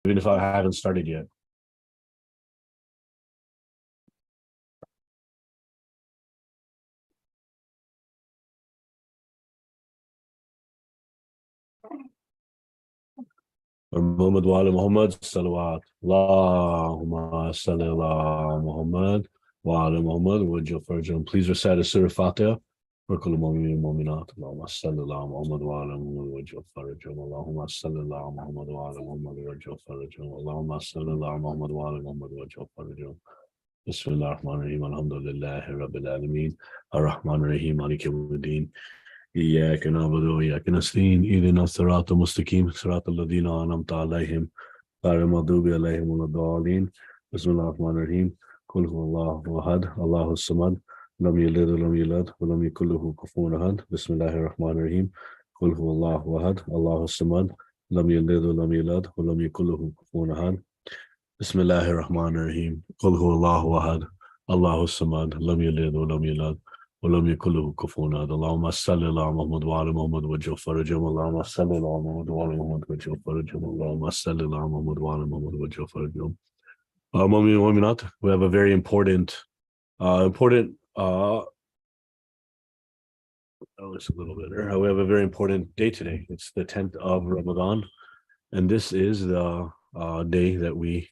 even if I haven't started yet. Muhammad wa ala Muhammad salawat. Allahumma salli ala Muhammad wa ala Muhammad wa farjum. Please recite a Surah Fatiha for kullu mu'minin mu'minat. Allahumma salli ala Muhammad wa ala Muhammad wa farjum. Allahumma salli ala Muhammad wa ala Muhammad wa farjum. Allahumma salli ala Muhammad wa ala Muhammad wa farjum. Bismillah ar-Rahman ar-Rahim. Alhamdulillahi Rabbil Alameen. Ar-Rahman ar-Rahim. Maliki yawmiddin. إياك نعبد وإياك نستعين اهدنا الصراط المستقيم صراط الذين أنعمت عليهم غير المغضوب عليهم ولا الضالين بسم الله الرحمن الرحيم قل هو الله أحد الله الصمد لم يلد ولم يولد ولم يكن له كفوا أحد بسم الله الرحمن الرحيم قل هو الله أحد الله الصمد لم يلد ولم يولد ولم يكن له كفوا أحد بسم الله الرحمن الرحيم قل هو الله أحد الله الصمد لم يلد ولم يولد ولم يكن له كفوا أحد اللهم صل على محمد وعلى محمد وجه فرجهم اللهم صل على محمد وعلى محمد وجه فرجهم اللهم صل على محمد وعلى محمد وجه فرجهم. We have a very important it's a little bit we have a very important day today. It's the 10th of Ramadan, and this is the day that we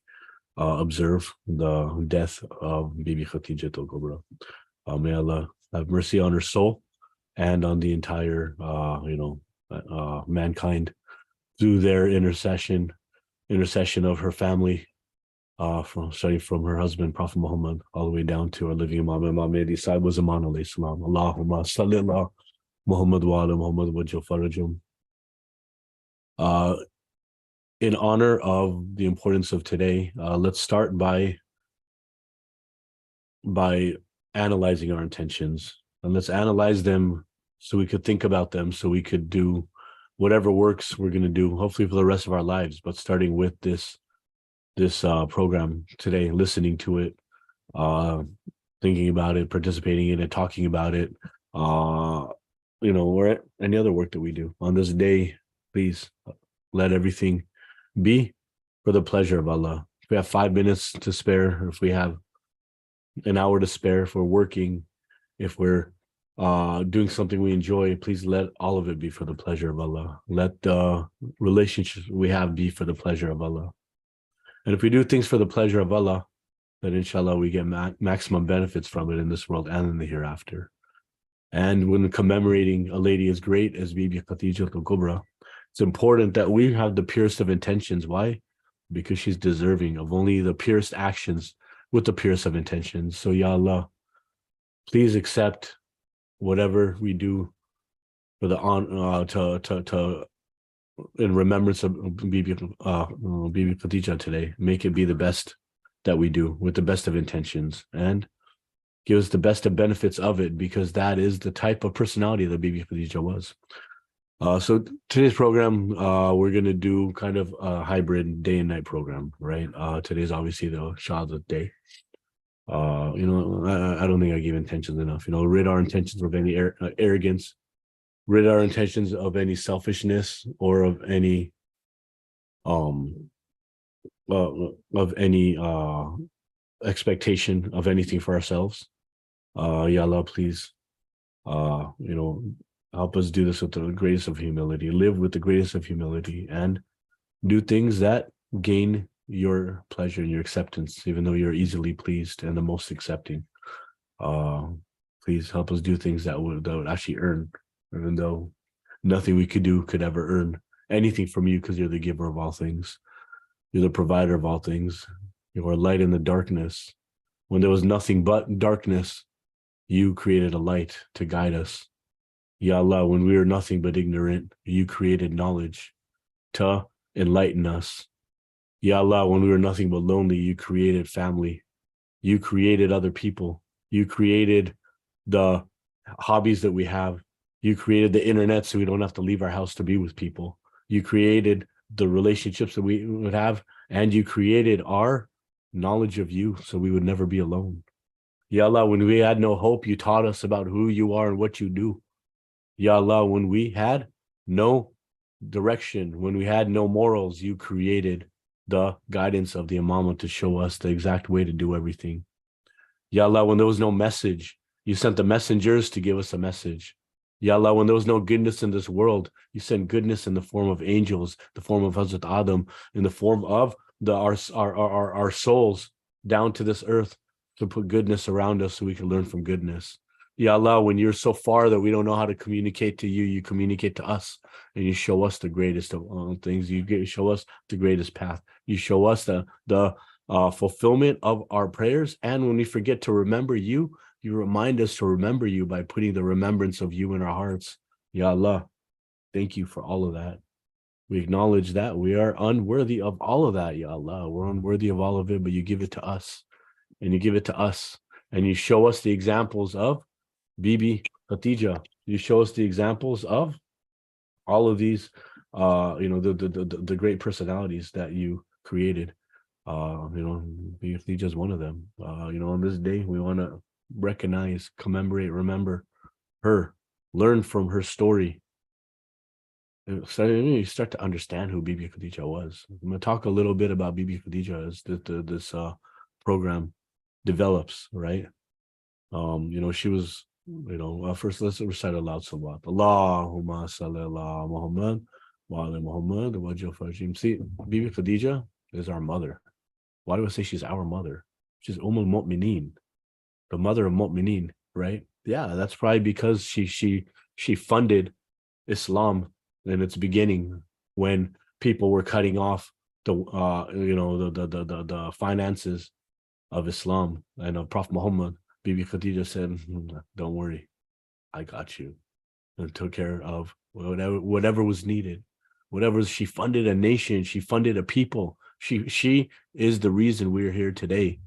observe the death of Bibi Khadija al-Kubra. May Allah have mercy on her soul and on the entire, mankind through their intercession of her family, starting from her husband, Prophet Muhammad, all the way down to our living Imam Mahdi Sahib wa Zaman alayhi salam. Allahumma salli ala Muhammad wa ala Muhammad wa farajum. In honor of the importance of today, let's start by analyzing our intentions, and let's analyze them so we could think about them, so we could do whatever works we're going to do, hopefully for the rest of our lives. But starting with this program today, listening to it, thinking about it, participating in it, talking about it, or any other work that we do on this day, please let everything be for the pleasure of Allah. If we have 5 minutes to spare, or if we have an hour to spare, if we're working, if we're doing something we enjoy, please let all of it be for the pleasure of Allah. Let the relationships we have be for the pleasure of Allah. And if we do things for the pleasure of Allah, then inshallah we get maximum benefits from it in this world and in the hereafter. And when commemorating a lady as great as Bibi Khadija al-Kubra, it's important that we have the purest of intentions. Why? Because she's deserving of only the purest actions with the purest of intentions. So Ya Allah, please accept whatever we do for the in remembrance of Bibi Khadija today. Make it be the best that we do with the best of intentions, and give us the best of benefits of it, because that is the type of personality that Bibi Khadija was. So today's program, we're going to do kind of a hybrid day and night program, right? Today's obviously the Shahadat day. I don't think I gave intentions enough. Rid our intentions of any arrogance, rid our intentions of any selfishness, or of any expectation of anything for ourselves. Ya Allah, please, help us do this with the greatest of humility, live with the greatest of humility, and do things that gain your pleasure and your acceptance, even though you're easily pleased and the most accepting. Please help us do things that would actually earn, even though nothing we could do could ever earn anything from you, because you're the giver of all things. You're the provider of all things. You are light in the darkness. When there was nothing but darkness, you created a light to guide us. Ya Allah, when we were nothing but ignorant, you created knowledge to enlighten us. Ya Allah, when we were nothing but lonely, you created family. You created other people. You created the hobbies that we have. You created the internet so we don't have to leave our house to be with people. You created the relationships that we would have, and you created our knowledge of you so we would never be alone. Ya Allah, when we had no hope, you taught us about who you are and what you do. Ya Allah, when we had no direction, when we had no morals, you created the guidance of the Imam to show us the exact way to do everything. Ya Allah, when there was no message, you sent the messengers to give us a message. Ya Allah, when there was no goodness in this world, you sent goodness in the form of angels, the form of Hazrat Adam, in the form of our souls down to this earth to put goodness around us so we can learn from goodness. Ya Allah, when you're so far that we don't know how to communicate to you, you communicate to us and you show us the greatest of things. You show us the greatest path. You show us the fulfillment of our prayers. And when we forget to remember you, you remind us to remember you by putting the remembrance of you in our hearts. Ya Allah, thank you for all of that. We acknowledge that we are unworthy of all of that, Ya Allah. We're unworthy of all of it, but you give it to us. And you give it to us. And you show us the examples of Bibi, Khadija. You show us the examples of all of these, the great personalities that you created. Bibi Khadija is one of them. On this day, we want to recognize, commemorate, remember her, learn from her story. So you start to understand who Bibi Khadija was. I'm going to talk a little bit about Bibi Khadija as this program develops, right? She was, first let's recite aloud salawat. Allahumma salli ala Muhammad wa ala Muhammad wa ajil farjim. See, Bibi Khadija is our mother. Why do I say she's our mother? She's al-Mu'mineen, the mother of Mu'mineen, right? Yeah, that's probably because she funded Islam in its beginning when people were cutting off the finances of Islam and of Prophet Muhammad. Bibi Khadija said, "Don't worry, I got you," and took care of whatever was needed. She funded a nation, she funded a people. She is the reason we're here today,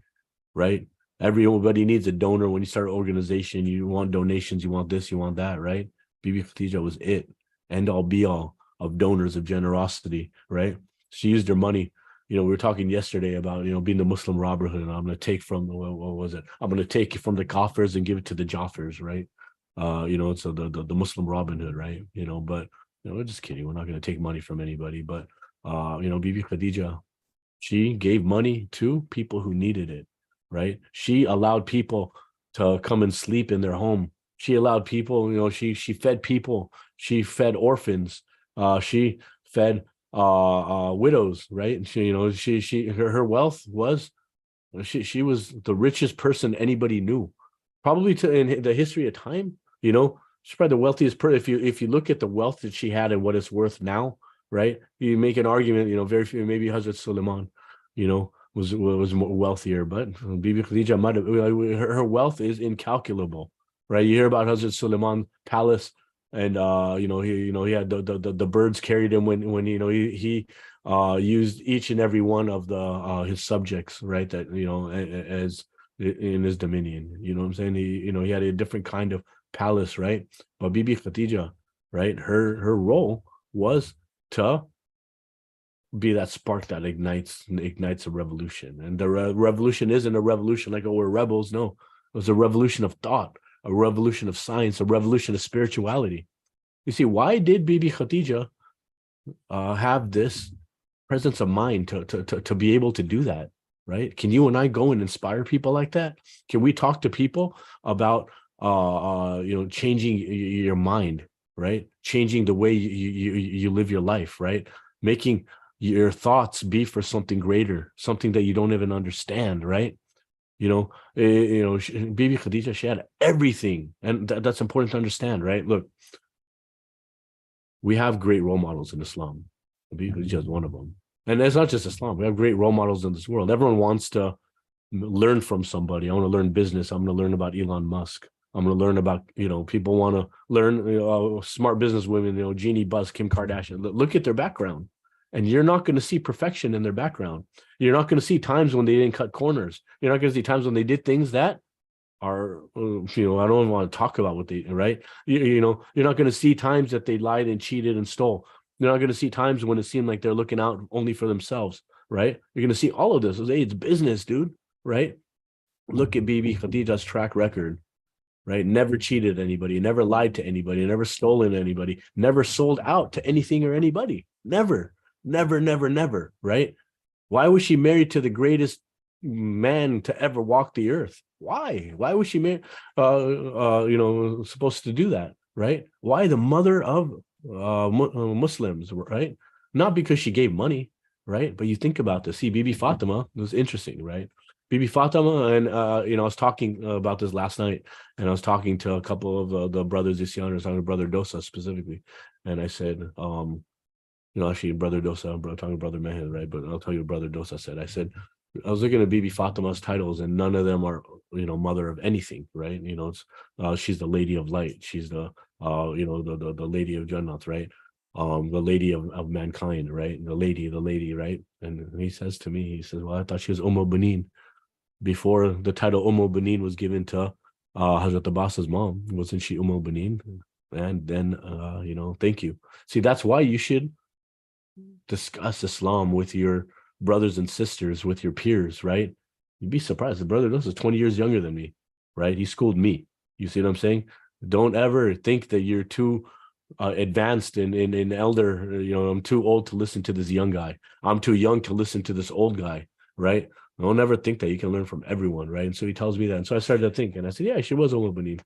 right? Everybody needs a donor. When you start an organization, you want donations, you want this, you want that, right? Bibi Khadija was it, end all be all of donors, of generosity, right? She used her money. We were talking yesterday about, being the Muslim Brotherhood, and I'm going to take from, what was it? I'm going to take it from the Kafirs and give it to the Jafirs, right? So the Muslim Robin Hood, right? But, we're just kidding. We're not going to take money from anybody. But, Bibi Khadija, she gave money to people who needed it, right? She allowed people to come and sleep in their home. She allowed people, she fed people. She fed orphans. She fed widows, right? And her wealth was, she was the richest person anybody knew, probably in the history of time. She's probably the wealthiest person. If you look at the wealth that she had and what it's worth now, right? You make an argument, very few, maybe Hazrat Suleiman, was more wealthier, but Bibi Khadija, her wealth is incalculable, right? You hear about Hazrat Suleiman palace. And he had the birds carried him when he used each and every one of his subjects, right? That as in his dominion, what I'm saying? He had a different kind of palace, right? But Bibi Khadija, right? Her role was to be that spark that ignites a revolution, and the revolution isn't a revolution like, oh, we're rebels. No, it was a revolution of thought, a revolution of science, a revolution of spirituality. You see, why did Bibi Khadija have this presence of mind to be able to do that, right? Can you and I go and inspire people like that? Can we talk to people about, changing your mind, right? Changing the way you live your life, right? Making your thoughts be for something greater, something that you don't even understand, right? Bibi Khadija, she had everything, and that's important to understand, right? Look, we have great role models in Islam. Bibi Khadija is one of them, and it's not just Islam. We have great role models in this world. Everyone wants to learn from somebody. I want to learn business. I'm going to learn about Elon Musk. I'm going to learn about, people want to learn smart business women, Jeannie Buss, Kim Kardashian. Look at their background. And you're not going to see perfection in their background. You're not going to see times when they didn't cut corners. You're not going to see times when they did things that are, I don't want to talk about what they, right? You're not going to see times that they lied and cheated and stole. You're not going to see times when it seemed like they're looking out only for themselves, right? You're going to see all of this. Hey, it's business, dude, right? Look at Bibi Khadija's track record, right? Never cheated anybody, never lied to anybody, never stolen anybody, never sold out to anything or anybody. Never, right? Why was she married to the greatest man to ever walk the earth? Why? Why was she married? Supposed to do that, right? Why the mother of Muslims, right? Not because she gave money, right? But you think about this. See, Bibi Fatima was interesting, right? Bibi Fatima, and I was talking about this last night, and I was talking to a couple of the brothers Isyan, I was talking to Brother Dosa specifically, and I said, actually, Brother Dosa, I'm talking to Brother Mehed, right? But I'll tell you what Brother Dosa said. I said, I was looking at Bibi Fatima's titles, and none of them are, mother of anything, right? She's the Lady of Light. She's the Lady of Jannat, right? The Lady of mankind, right? The lady, right? And he says to me, he says, well, I thought she was Banin. Before the title Banin was given to Hazrat Abbas's mom, wasn't she Banin? And then, thank you. See, that's why you should discuss Islam with your brothers and sisters, with your peers, right? You'd be surprised. The brother is 20 years younger than me, right? He schooled me. You see what I'm saying? Don't ever think that you're too advanced in elder. I'm too old to listen to this young guy. I'm too young to listen to this old guy, right? Don't ever think that you can learn from everyone, right? And so he tells me that. And so I started to think, and I said, yeah, she was Banin.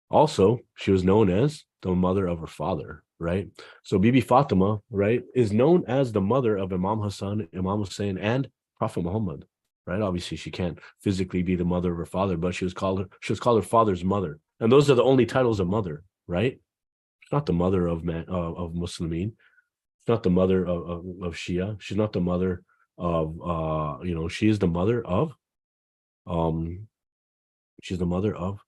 Also, she was known as the mother of her father, right? So Bibi Fatima, right, is known as the mother of Imam Hassan, Imam Hussein, and Prophet Muhammad, right? Obviously, she can't physically be the mother of her father, but she was called her father's mother, and those are the only titles of mother, right? She's not the mother of Muslimin. She's not the mother of Shia. She's not the mother of she is the mother of um she's the mother of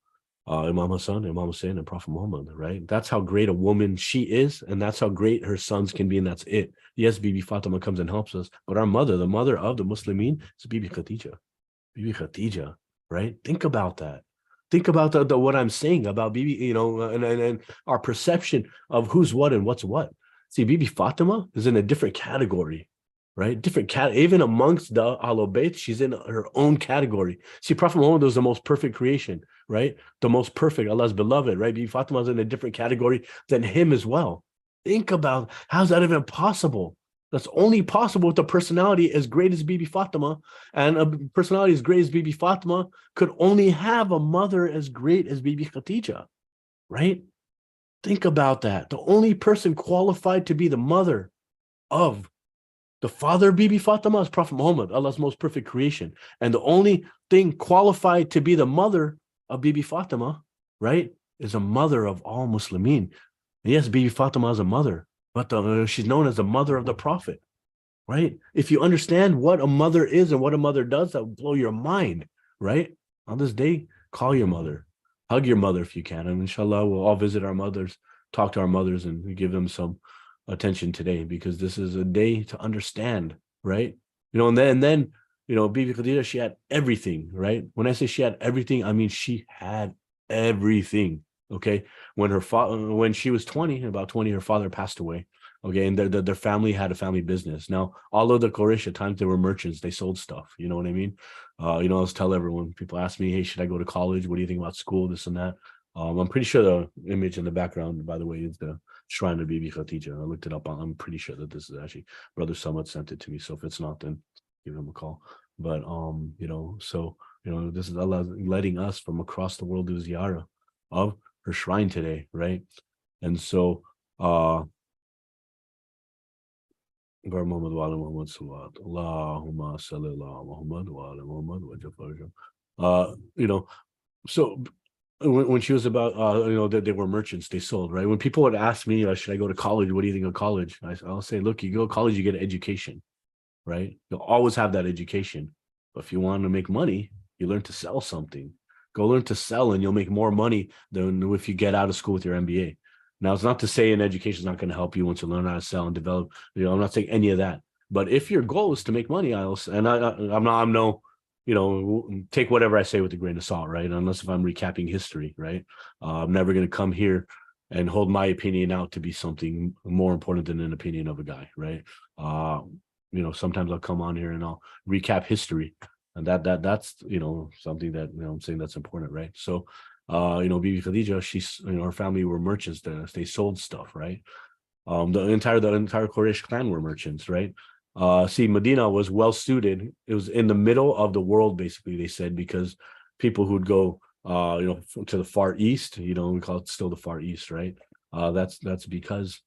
Imam Hassan, Imam Hussein, and Prophet Muhammad, right? That's how great a woman she is, and that's how great her sons can be, and that's it. Yes, Bibi Fatima comes and helps us, but our mother, the mother of the Muslimin, is Bibi Khadija. Bibi Khadija, right? Think about that. Think about the what I'm saying about Bibi, and our perception of who's what and what's what. See, Bibi Fatima is in a different category, right? Different cat, even amongst the Ahlul Bayt, she's in her own category. See, Prophet Muhammad was the most perfect creation, right? The most perfect, Allah's beloved, right? Bibi Fatima is in a different category than him as well. Think about how's that even possible? That's only possible with a personality as great as Bibi Fatima, and a personality as great as Bibi Fatima could only have a mother as great as Bibi Khadija, right? Think about that. The only person qualified to be the mother of the father of Bibi Fatima is Prophet Muhammad, Allah's most perfect creation. And the only thing qualified to be the mother of Bibi Fatima, right, is a mother of all Muslimin. Yes, Bibi Fatima is a mother, but she's known as the mother of the Prophet, right? If you understand what a mother is and what a mother does, that will blow your mind, right? On this day, call your mother, hug your mother if you can. And inshallah, we'll all visit our mothers, talk to our mothers, and give them some attention today, because this is a day to understand, right? And then Bibi Khadija, she had everything, right? When I say she had everything, I mean she had everything. Okay, when she was 20, about 20, her father passed away. Okay, and their family had a family business. Now, all of the Quraysh, at times they were merchants, they sold stuff. You know what I mean? I always tell everyone, people ask me, hey, should I go to college? What do you think about school? This and that. I'm pretty sure the image in the background, by the way, is the shrine of Bibi Khadija. I looked it up. I'm pretty sure that this is actually Brother Samad sent it to me. So if it's not, then give him a call. But this is Allah letting us from across the world do ziyarah of her shrine today, right? And so Muhammad wa ala Muhammad salawat. Allahumma salli ala Muhammad wa ala Muhammad wa so when she was about that they were merchants, they sold, right? When people would ask me, should I go to college, what do you think of college, I'll say, look, you go to college, you get an education, right? You'll always have that education, but if you want to make money, you learn to sell something. Go learn to sell, and you'll make more money than if you get out of school with your MBA. Now, it's not to say an education is not going to help you once you learn how to sell and develop, I'm not saying any of that, but if your goal is to make money, take whatever I say with a grain of salt, right? Unless if I'm recapping history, right? I'm never going to come here and hold my opinion out to be something more important than an opinion of a guy, right? Sometimes I'll come on here and I'll recap history, and that's something that I'm saying that's important, right? So, Bibi Khadija, she's her family were merchants. They sold stuff, right? The entire Quraysh clan were merchants, right? See, Medina was well suited. It was in the middle of the world, basically, they said, because people who'd go, to the Far East, we call it still the Far East, right? That's because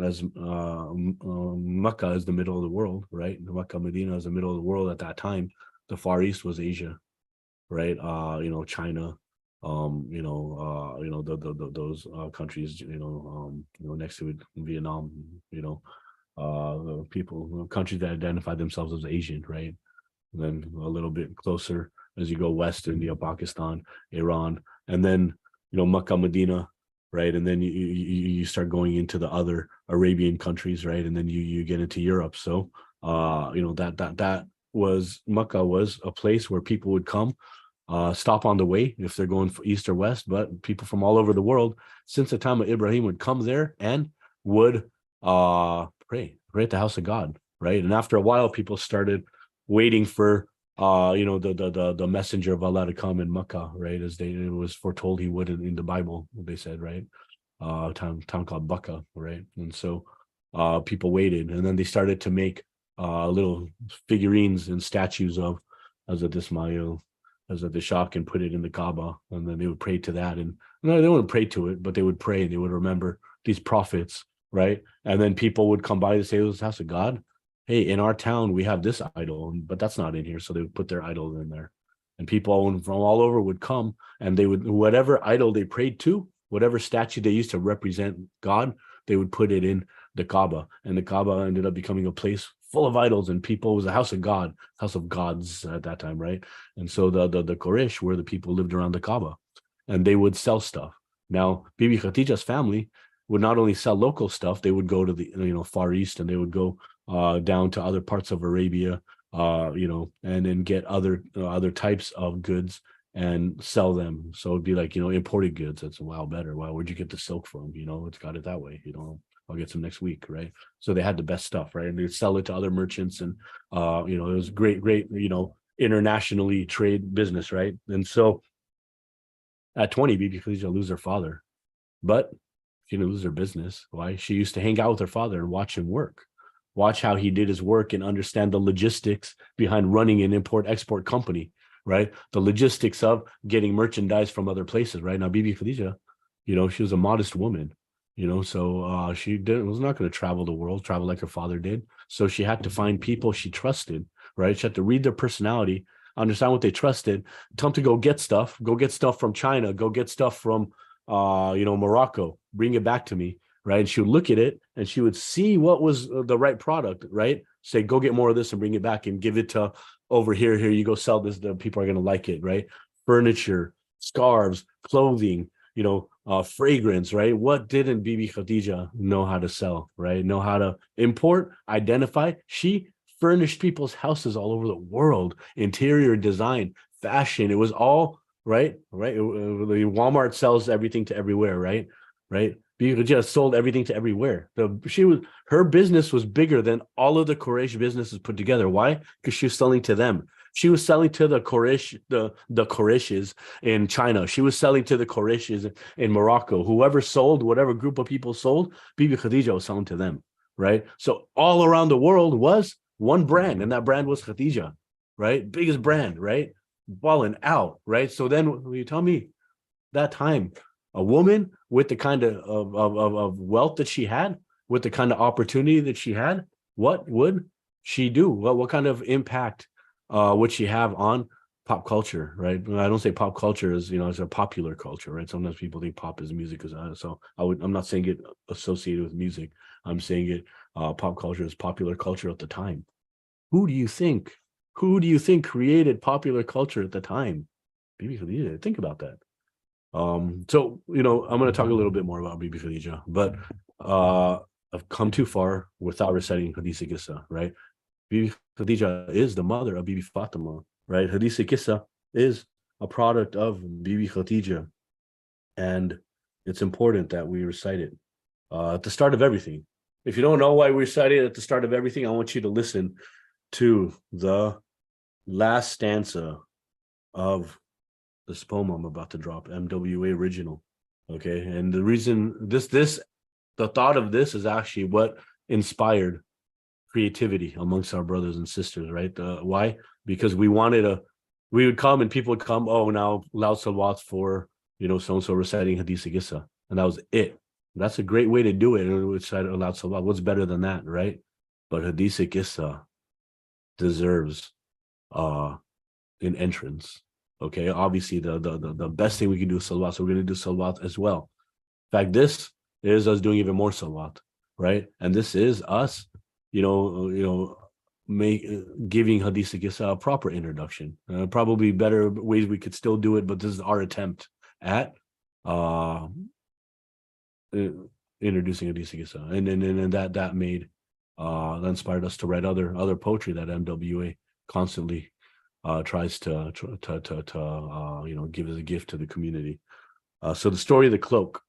as Mecca is the middle of the world, right? Mecca, Medina is the middle of the world at that time. The Far East was Asia, right? China, those countries, next to it, Vietnam, people, countries that identify themselves as Asian, right? And then a little bit closer as you go west, India, Pakistan, Iran, and then Makkah, Medina, right? And then you start going into the other Arabian countries, right? And then you get into Europe. So that was Makkah was a place where people would come, stop on the way if they're going east or west, but people from all over the world since the time of Ibrahim would come there and would pray at the house of God, right? And after a while, people started waiting for the messenger of Allah to come in Makkah, right? As it was foretold he would in the Bible, they said, right? Town called Bakka, right? And so people waited, and then they started to make little figurines and statues of Hazrat Ismail, Hazrat Ishaq, and put it in the Kaaba, and then they would pray to that. And no, they wouldn't pray to it, but they would pray. They would remember these prophets, right? And then people would come by to say, "This is the house of God. Hey, in our town we have this idol, but that's not in here." So they would put their idol in there, and people from all over would come, and they would, whatever idol they prayed to, whatever statue they used to represent God, they would put it in the Kaaba, and the Kaaba ended up becoming a place full of idols, and people, it was a house of God, house of gods at that time, right? And so the Quraysh were the people who lived around the Kaaba, and they would sell stuff. Now, Bibi Khadija's family would not only sell local stuff, they would go to the Far East, and they would go down to other parts of Arabia, and then get other types of goods and sell them. So it'd be like, imported goods. That's wow, better. Wow, where'd you get the silk from? It's got it that way. I'll get some next week, right? So they had the best stuff, right? And they'd sell it to other merchants, and it was great, internationally trade business, right? And so at 20, Bibi Khadija lose her father, but she didn't lose her business. Why? She used to hang out with her father and watch him work. Watch how he did his work and understand the logistics behind running an import-export company, right? The logistics of getting merchandise from other places, right? Now, Bibi Khadija, she was a modest woman, so she was not going to travel the world, travel like her father did. So she had to find people she trusted, right? She had to read their personality, understand what they trusted, tell them to go get stuff from China, go get stuff from, Morocco, bring it back to me. Right. And she would look at it and she would see what was the right product, right? Say, go get more of this and bring it back and give it to over here. Here you go, sell this. The people are going to like it, right? Furniture, scarves, clothing, fragrance, right? What didn't Bibi Khadija know how to sell, right? Know how to import, identify. She furnished people's houses all over the world, interior design, fashion. It was all right. Walmart sells everything to everywhere, right? Bibi Khadija sold everything to everywhere. Her business was bigger than all of the Quraysh businesses put together. Why? Because she was selling to them. She was selling to the Quraysh, the Qurayshes in China. She was selling to the Qurayshes in Morocco. Whoever sold, whatever group of people sold, Bibi Khadija was selling to them, right? So all around the world was one brand, and that brand was Khadija, right? Biggest brand, right? Balling out, right? So then you tell me that time, a woman with the kind of wealth that she had, with the kind of opportunity that she had, what would she do? What kind of impact would she have on pop culture, right? I don't say pop culture as as a popular culture, right? Sometimes people think pop is music, so I'm not saying it associated with music. I'm saying it pop culture is popular culture at the time. Who do you think created popular culture at the time? Bibi Khadija. Think about that. So I'm going to talk a little bit more about Bibi Khadija, but I've come too far without reciting Hadith Qissa, right? Bibi Khadija is the mother of Bibi Fatima, right? Hadith Qissa is a product of Bibi Khadija, and it's important that we recite it at the start of everything. If you don't know why we recite it at the start of everything, I want you to listen to the last stanza of this poem I'm about to drop, MWA original. Okay. And the reason the thought of this is actually what inspired creativity amongst our brothers and sisters, right? Why? Because we would come and people would come, oh, now loud salawats for, so-and-so reciting Hadith Gissa. And that was it. That's a great way to do it. And we would recite a loud salawat. What's better than that, right? But Hadith Gissa deserves an entrance. Okay, obviously the best thing we can do is salawat, so we're going to do salawat as well. In fact, this is us doing even more salawat, right? And this is us, giving Hadith Gissa a proper introduction. Probably better ways we could still do it, but this is our attempt at introducing Hadith Gissa, and that made that inspired us to write other poetry that MWA constantly tries to give as a gift to the community. So the story of the cloak,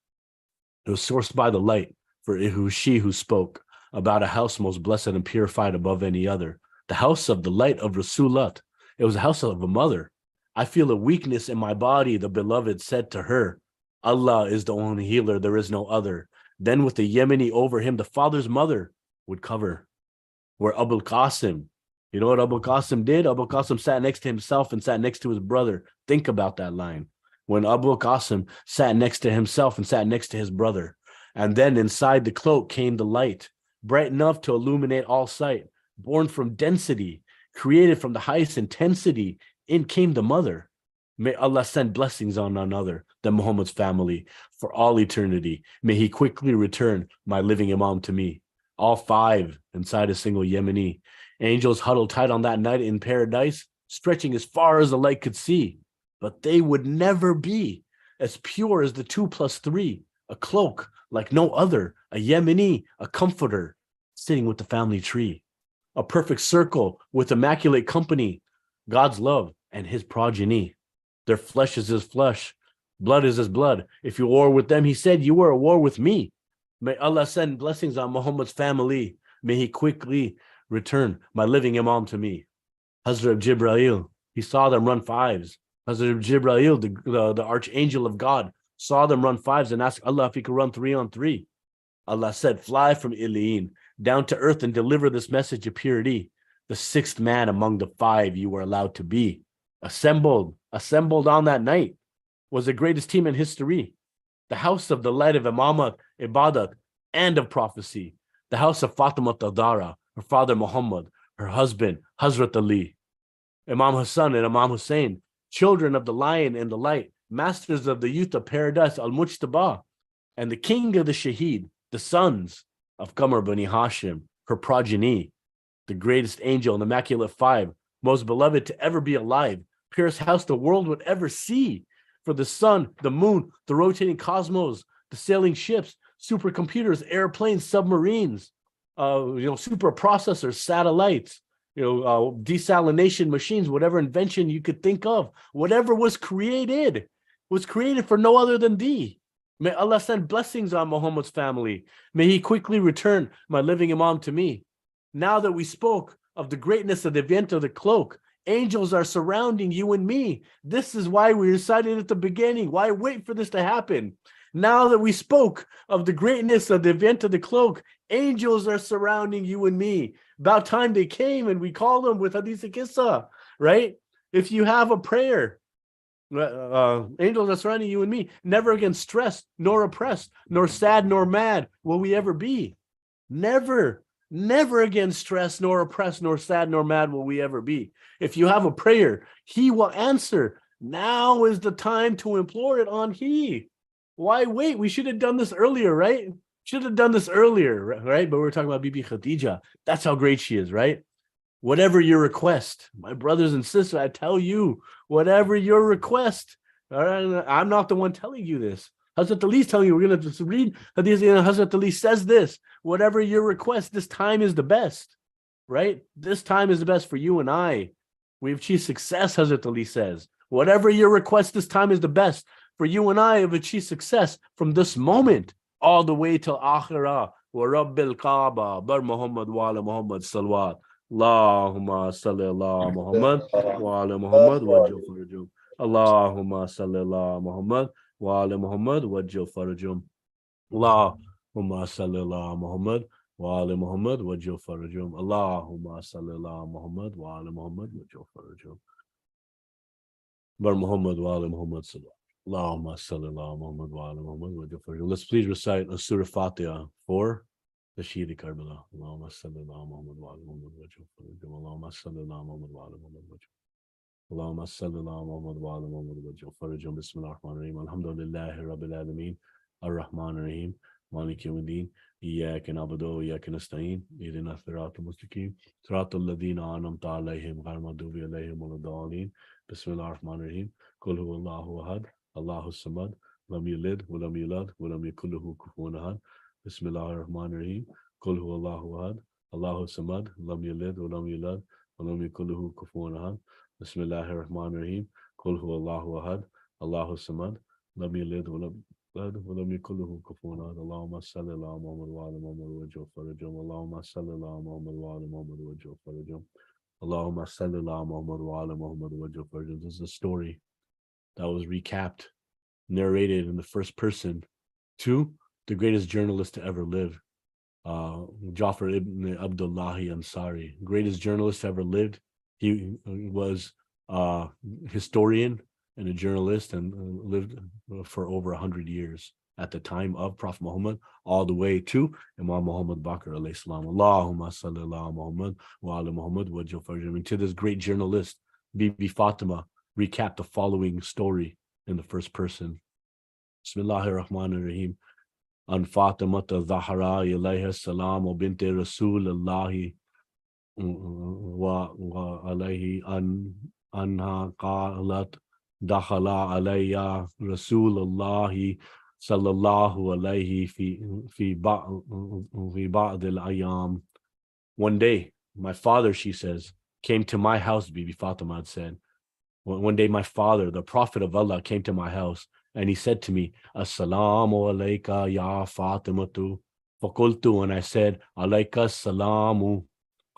it was sourced by the light, for it was she who spoke about a house most blessed and purified above any other, the house of the light of Rasulat. It was a house of a mother. I feel a weakness in my body, the beloved said to her, Allah is the only healer, there is no other. Then with the Yemeni over him, the father's mother would cover. Where Abul Qasim, you know what Abul Qasim did? Abul Qasim sat next to himself and sat next to his brother. Think about that line. When Abul Qasim sat next to himself and sat next to his brother. And then inside the cloak came the light, bright enough to illuminate all sight, born from density, created from the highest intensity. In came the mother. May Allah send blessings on none other than Muhammad's family for all eternity. May he quickly return my living Imam to me. All five inside a single Yemeni. Angels huddled tight on that night in paradise, stretching as far as the light could see. But they would never be as pure as the 2 + 3, a cloak like no other, a Yemeni, a comforter, sitting with the family tree. A perfect circle with immaculate company, God's love and his progeny. Their flesh is his flesh, blood is his blood. If you war with them, he said, you were at war with me. May Allah send blessings on Muhammad's family. May he quickly return my living Imam to me. Hazrat Jibreel, he saw them run 5s. Hazrat Jibreel, the archangel of God, saw them run 5s and asked Allah if he could run 3 on 3. Allah said, fly from Iliyin down to earth and deliver this message of purity. The 6th man among the 5 you were allowed to be. Assembled on that night was the greatest team in history. The house of the light of Imamat, Ibadat, and of prophecy. The house of Fatima Tadara, her father Muhammad, her husband Hazrat Ali, Imam Hassan and Imam Hussein, children of the lion and the light, masters of the youth of paradise, Al-Mujtaba, and the king of the Shaheed, the sons of Qamar Bani Hashim, her progeny, the greatest angel in the Immaculate 5, most beloved to ever be alive, purest house the world would ever see. For the sun, the moon, the rotating cosmos, the sailing ships, supercomputers, airplanes, submarines, super processors, satellites, desalination machines, whatever invention you could think of, whatever was created for no other than thee. May Allah send blessings on Muhammad's family. May he quickly return my living Imam to me. Now that we spoke of the greatness of the event of the cloak, angels are surrounding you and me. This is why we recited at the beginning. Why wait for this to happen? Now that we spoke of the greatness of the event of the cloak, angels are surrounding you and me. About time they came and we call them with Hadith Qissa, right? If you have a prayer, angels are surrounding you and me. Never again stressed, nor oppressed, nor sad, nor mad will we ever be. Never again stressed, nor oppressed, nor sad, nor mad will we ever be. If you have a prayer, he will answer. Now is the time to implore it on he. Why wait? We should have done this earlier, right? Should have done this earlier, right? But we're talking about Bibi Khadija. That's how great she is, right? Whatever your request, my brothers and sisters, I tell you, whatever your request. All right? I'm not the one telling you this. Hazrat Ali is telling you, we're going to just read Hadith. Hazrat Ali says this, whatever your request, this time is the best, right? This time is the best for you and I. We've achieved success, Hazrat Ali says. Whatever your request, this time is the best. For you and I have achieved success from this moment all the way till Akhirah. Wa Rabbil Kaaba, Bar Muhammad wa ala Muhammad salawat. Allahumma salli ala Muhammad wa ala Muhammad wa jal farajum. Allahumma salli ala Muhammad wa ala Muhammad wa jal farajum. Allahumma salli ala Muhammad wa ali Muhammad waj'al farajahum. Allahumma salli ala Muhammad wa ali Muhammad waj'al farajahum. Bar Muhammad wa ali Muhammad sallallahu. Allahumma salli ala Muhammad wa ali Muhammad waj'al farajahum. Let's please recite a Surah Fatiha for the Shahid Karbala. Allahumma salli ala Muhammad wa ali Muhammad waj'al farajahum. Allahumma salli ala Muhammad wa ali Muhammad waj'al. اللهم صل على محمد وعلى محمد وجل فرجهم. بسم الله الرحمن الرحيم. الحمد لله رب العالمين الرحمن الرحيم مالك يوم الدين إياك نعبد وإياك نستعين اهدنا الصراط المستقيم صراط الذين أنعمت عليهم غير المغضوب عليهم ولا الضالين. بسم الله الرحمن الرحيم. قل هو الله أحد الله الصمد لم يلد ولم يولد ولم يكن له كفوا أحد. بسم الله الرحمن الرحيم. قل هو الله أحد الله الصمد لم يلد ولم يولد ولم يكن له كفوا أحد. بسم الله الرحمن الرحيم. قل هو الله أحد الله الصمد لم يلد ولم يكن له كفوا أحد. اللهم صل على محمد وعلى محمد وجل فرجهم. اللهم صل على محمد وعلى محمد وجل فرجهم. اللهم صل على محمد وعلى محمد وجل فرجهم. This is a story that was recapped, narrated in the first person to the greatest journalist to ever live, Jafar ibn Abdullahi Ansari, greatest journalist ever lived. He was a historian and a journalist and lived for over 100 years at the time of Prophet Muhammad, all the way to Imam Muhammad Baqir alayhi salam. Allahumma salli ala Muhammad wa ala Muhammad wa jafar. To this great journalist, Bibi Fatima recapped the following story in the first person. Bismillahir Rahmanir Rahim. An Fatima Zahra alayhi salam wa binti Rasulullah وعليه أنها قالت دخل علي رسول الله صلى الله عليه في بعض الأيام. One day, my father, she says, came to my house, Bibi Fatima had said. One day, my father, the Prophet of Allah, came to my house and he said to me, Assalamu alayka ya Fatimatu. فقلت, and I said, Alayka salamu.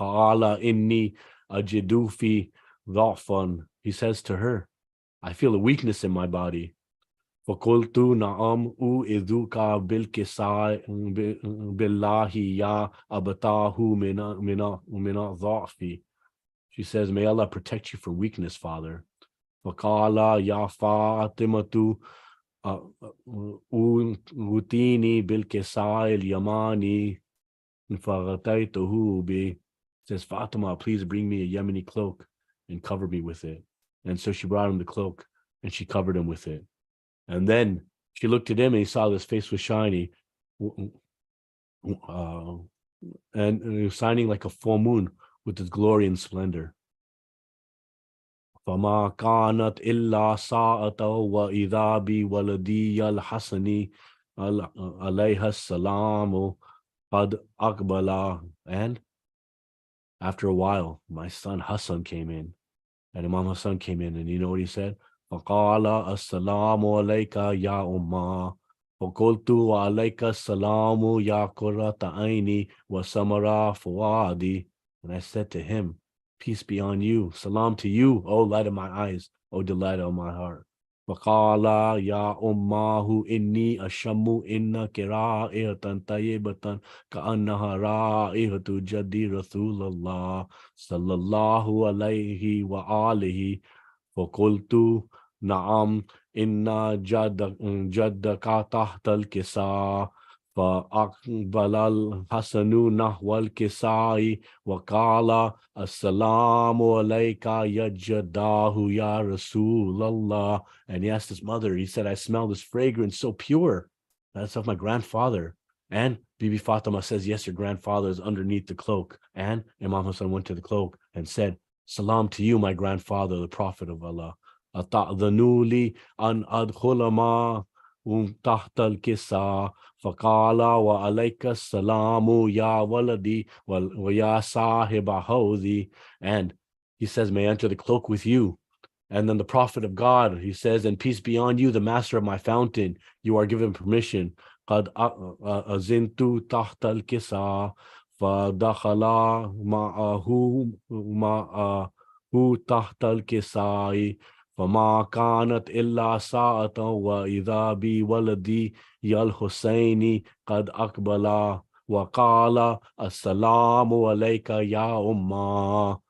Qala inni ajidu fi dha'fan. He says to her, I feel a weakness in my body. Faqultu na'am u'idhuka billahi ya abatahu mina dha'fi. She says, may Allah protect you from weakness, father. Faqala ya Fatimatu utini bilkisai al-yamani faghataytuhu bi. Says, Fatima, please bring me a Yemeni cloak and cover me with it. And so she brought him the cloak and she covered him with it. And then she looked at him and he saw his face was shiny and he was shining like a full moon with its glory and splendor. فَمَا كَانَتْ إِلَّا سَاعَةً وَإِذَا بِوَلَدِيَّ الْحَسَنِ عَلَيْهَا السَّلَامُ قَدْ أَقْبَلَ. And after a while, my son Hassan came in, and Imam Hassan came in, and you know what he said? فَقَالَ السَّلَامُ عَلَيْكَ يَا أُمَّا فَقُلْتُ وَعَلَيْكَ السَّلَامُ يَا قُرَّةَ عَيْنِي وَسَمَرَ فُؤَادِي. And I said to him, peace be on you, salam to you, O light of my eyes, O delight of my heart. فَقَالَ يَا أُمَّاهُ إِنِّي أَشَمُّ إِنَّكِ رَائِحَةً طَيِّبَةً كَأَنَّهَا رَائِحَةُ جَدِّ رَسُولِ اللَّهِ صَلَّى اللَّهُ عَلَيْهِ وَآلِهِ. فَقُلْتُ نَعَمْ إِنَّ جَدَّكَ تَحْتَ الْكِسَاءِ. فأقبل الحسن نحو الكساء وقال السلام عليك يا جداه يا رسول الله. And he asked his mother, he said, I smell this fragrance so pure. That's of my grandfather. And Bibi Fatima says, yes, your grandfather is underneath the cloak. And Imam Hassan went to the cloak and said, salam to you, my grandfather, the Prophet of Allah. أَتَأْذَنُوا لِي أَنْ أَدْخُلَ مَا تحت الكساء فقال وعليك السلام يا ولدي ويا صاحب حوضي. And he says, may I enter the cloak with you? And then the Prophet of God, he says, and peace be on you, the master of my fountain, you are given permission. قد أذنت تحت الكساء فدخل معه تحت الكساء فما كانت إلا ساعة وإذا بولدي الحسين قد أقبل وقال السلام عليك يا أمّا.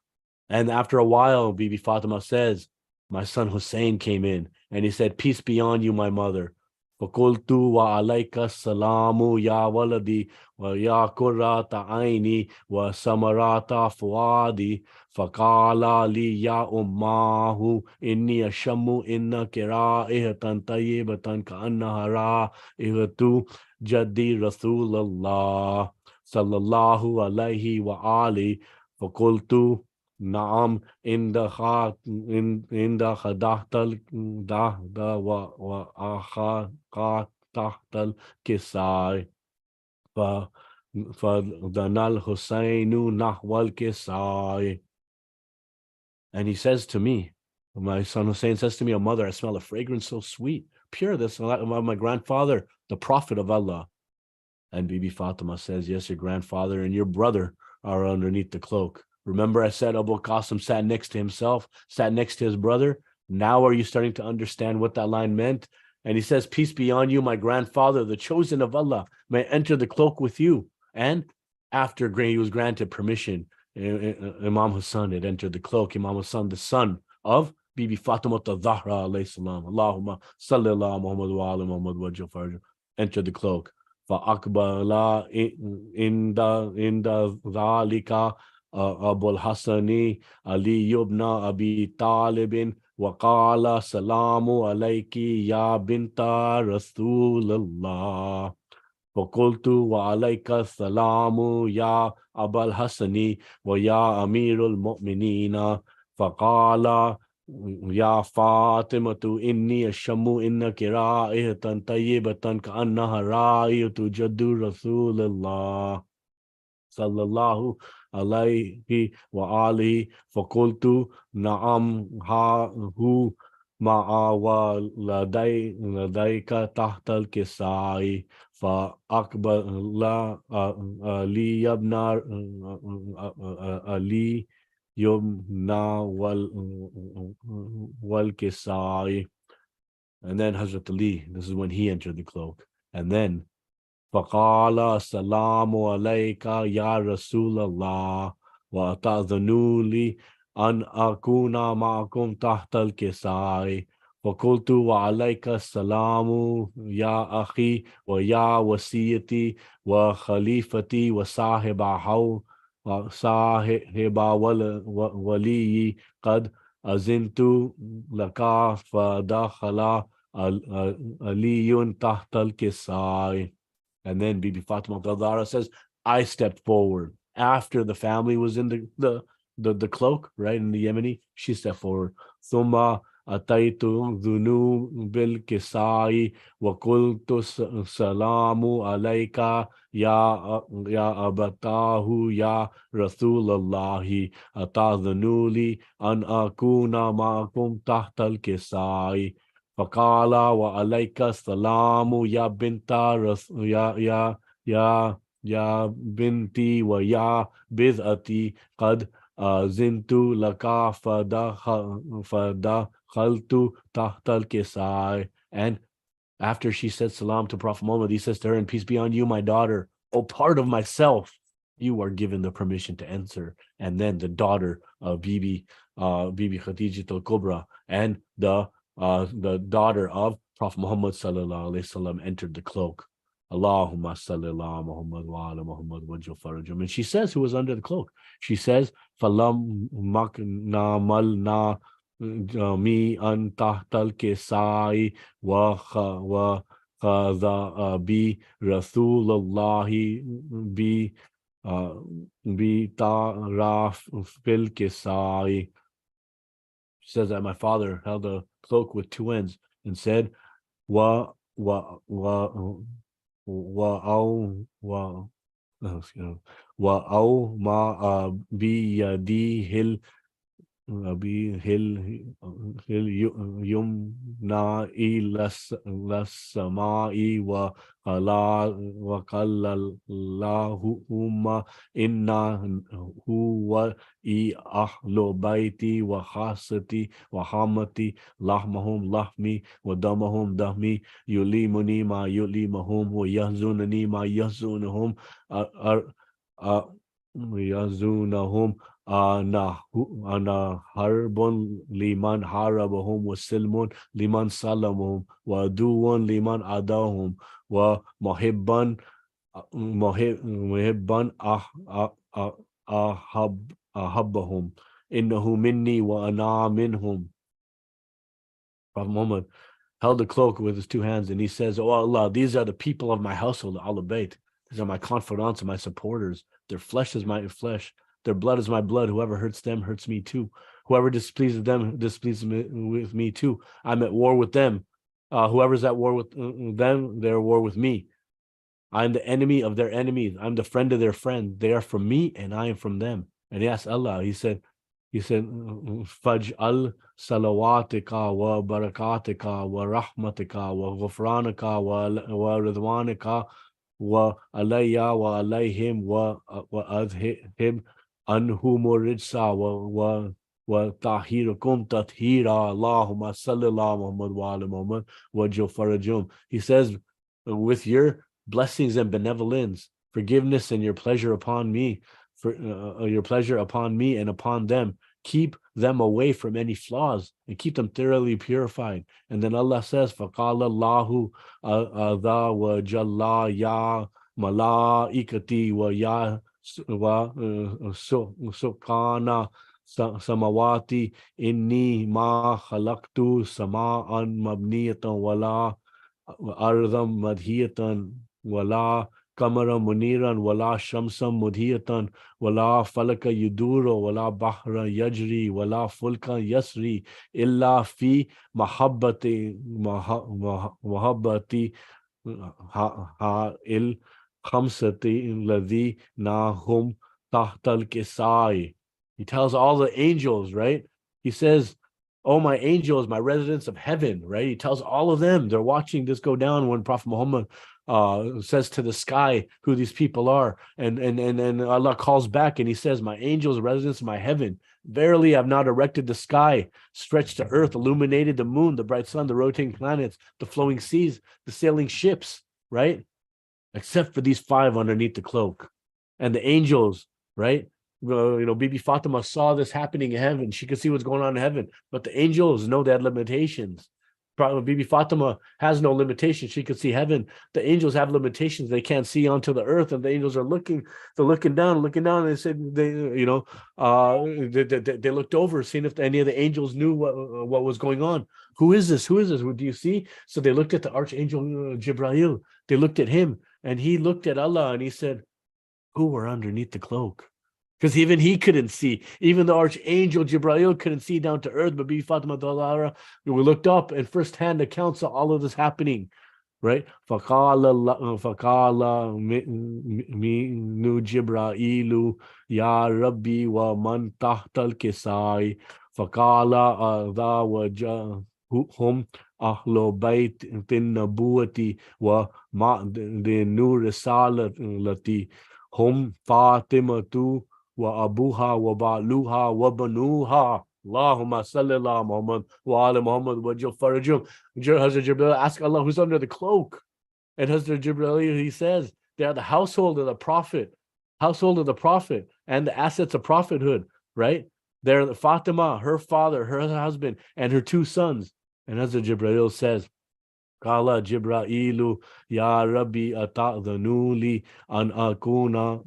And after a while, Bibi Fatima says, my son Hussein came in and he said, peace be on you, my mother. فَقُلْتُ وَعَلَيْكَ السَّلَامُ يَا وَلَدِي وَيَا قُرَّةَ عَيْنِي وَسَمَرَةَ فُؤَادِي فَقَالَ لِي يَا أُمَّاهُ إِنِّي أَشَمُّ إِنَّكِ رَائِحَةً طَيِّبَةً كَأَنَّهَا رَائِحَةُ جَدِّي رَسُولِ اللَّهِ صلى الله عليه وآله. فقلت نعم عند خدعت الدهد وأخاك تحت الكساء فدنا الحسين نحو الكساء. And he says to me, my son Hussein says to me, oh mother, I smell a fragrance so sweet, pure. That's my grandfather, the Prophet of Allah. And Bibi Fatima says, yes, your grandfather and your brother are underneath the cloak. Remember I said Abu Qasim sat next to himself, sat next to his brother? Now are you starting to understand what that line meant? And he says, peace be on you, my grandfather, the chosen of Allah, may enter the cloak with you. And after he was granted permission, Imam Hassan had entered the cloak. Imam Hassan, the son of Bibi Fatima al-Zahra alayhi salam, Allahumma salli ala Muhammad wa ala Muhammad wa Jafarja, entered the cloak. فأقبل عند ذلك أبو الحسن علي بن أبي طالب وقال سلام عليك يا بنت رسول الله. فقلت وعليك السلام يا أبا الحسن ويا أمير المؤمنين. فقال يا فاطمة إني أشم إنك رائحة طيبة كأنها رائحة جد رسول الله صلى الله عليه وآله. فقلت نعم ها هو مع لديك تحت الكساء. فأقبل علي بن علي يمنى والكساء. And then Hazrat Ali, this is when he entered the cloak. And then فقال السلام عليك يا رسول الله وأتأذنوا لي أن أكون معكم تحت الكساء. فقلت وعليك السلام يا أخي ويا وسيتي وخليفتي وصاحب ولي قد أذنت لك. فدخل علي تحت الكساء. And then Bibi Fatima al-Zahra says, I stepped forward. After the family was in the cloak, right, in the Yemeni, she stepped forward. ثم أتيت ذنوب بالكساء وقلت السلام عليك يا أبتاه يا رسول الله أتأذنوا لي أن أكون معكم تحت الكساء. فقال وعليك السلام يا بنت يا بنتي ويا بذأتي قد زنت لك فدخلت تحت الكساء. And after she said salam to Prophet Muhammad, he says to her, and peace be on you, my daughter, O part of myself, you are given the permission to enter. And then the daughter of Bibi Khadija al-Kubra and the daughter of Prophet Muhammad sallallahu alaihi wasallam entered the cloak. Allahumma salli ala Muhammad wa ala Muhammad wa Jafarajum. And she says, who was under the cloak? She says, Falam makna malna mi an tahtal kesai wa khadha bi Rasulullahi bi taraf fil kesai. She says that my father held a cloak with two ends and said, wa أو وأو ما بيده Abi hil yumna las samai wa kallallahumma inna huwa ahlu baiti wa khasati wa hamati lahmahum lahmi wa damahum dahmi yulimuni ma yulimahum wa yahzunani ma yahzunahum yazunahum ana harbun liman harabahum wa silmun liman salamahum wa aduwan liman adahum wa muhibban ahabbahum innahu minni wa ana minhum. Prophet Muhammad held the cloak with his two hands and he says, "Oh Allah, these are the people of my household, Ahlul Bayt. These are my confidants and my supporters. Their flesh is my flesh. Their blood is my blood. Whoever hurts them hurts me too. Whoever displeases them displeases me, with me too. I'm at war with them. Whoever's at war with them, they're at war with me. I'm the enemy of their enemies. I'm the friend of their friend. They are from me and I am from them." And he asked Allah, he said, Faj'al salawatika wa barakatika wa rahmatika wa ghufranika wa ridwanika wa alayya wa alayhim wa adhib anhum rijsa wa tahirukum tathira Allahumma sallallahu Muhammad wa ala Muhammad wa farajum. He says, with your blessings and benevolence, forgiveness and your pleasure upon me, for your pleasure upon me and upon them, keep them away from any flaws and keep them thoroughly purified. And then Allah says, فَقَالَ اللَّهُ أَذَا وَجَلَّا يَا مَلَائِكَتِي وَيَا سُكَانَ samawati inni ma khalaqtu sama'an mabniyatan wala ardham madhiyatan wala kamara muniran wala shamsam mudhiyatan wala falaka yuduro wala bahra yajri wala fulka yasri illa fi mahabbati ha il khamsati ladhi nahum tahtal kisai. He tells all the angels, right? He says, "Oh, my angels, my residents of heaven," right? He tells all of them, they're watching this go down when Prophet Muhammad says to the sky who these people are. And Allah calls back and he says, "My angels, residents of my heaven, verily I've not erected the sky, stretched the earth, illuminated the moon, the bright sun, the rotating planets, the flowing seas, the sailing ships," right? Except for these five underneath the cloak. And the angels, right? Bibi Fatima saw this happening in heaven. She could see what's going on in heaven, but the angels know they had limitations. Bibi Fatima has no limitations. She could see heaven. The angels have limitations. They can't see onto the earth, and the angels are looking. They're looking down, and they said, they looked over, seeing if any of the angels knew what was going on. Who is this? Who is this? Who do you see? So they looked at the archangel Jibreel. They looked at him, and he looked at Allah, and he said, "Who were underneath the cloak?" Because even he couldn't see. Even the archangel Jibreel couldn't see down to earth. But Bibi Fatima, we looked up and firsthand accounts of all of this happening, right? فَقَالَ مِنُ جِبْرَائِيلُ يَا رَبِّي وَمَنْ تَحْتَ الْكِسَائِ فَقَالَ ذَا وَجَهُهُمْ أَهْلُ بَيْتِ النَّبُوَّةِ وَمَعْدِنُ رِسَالَةِ هُمْ فَاطِمَةُ وَأَبُوهَا وَبَعْلُهَا وَبَنُوهَا Allahumma salli ala Muhammad wa ala Muhammad wa farajum. Hazrat Jibreel asked Allah who's under the cloak. And Hazrat Jibreel, he says, they are the household of the Prophet, and the assets of prophethood, right? They're Fatima, her father, her husband, and her two sons. And Hazrat Jibreel says, Qala Jibrailu ya Rabbi ata'dhanu li an akuna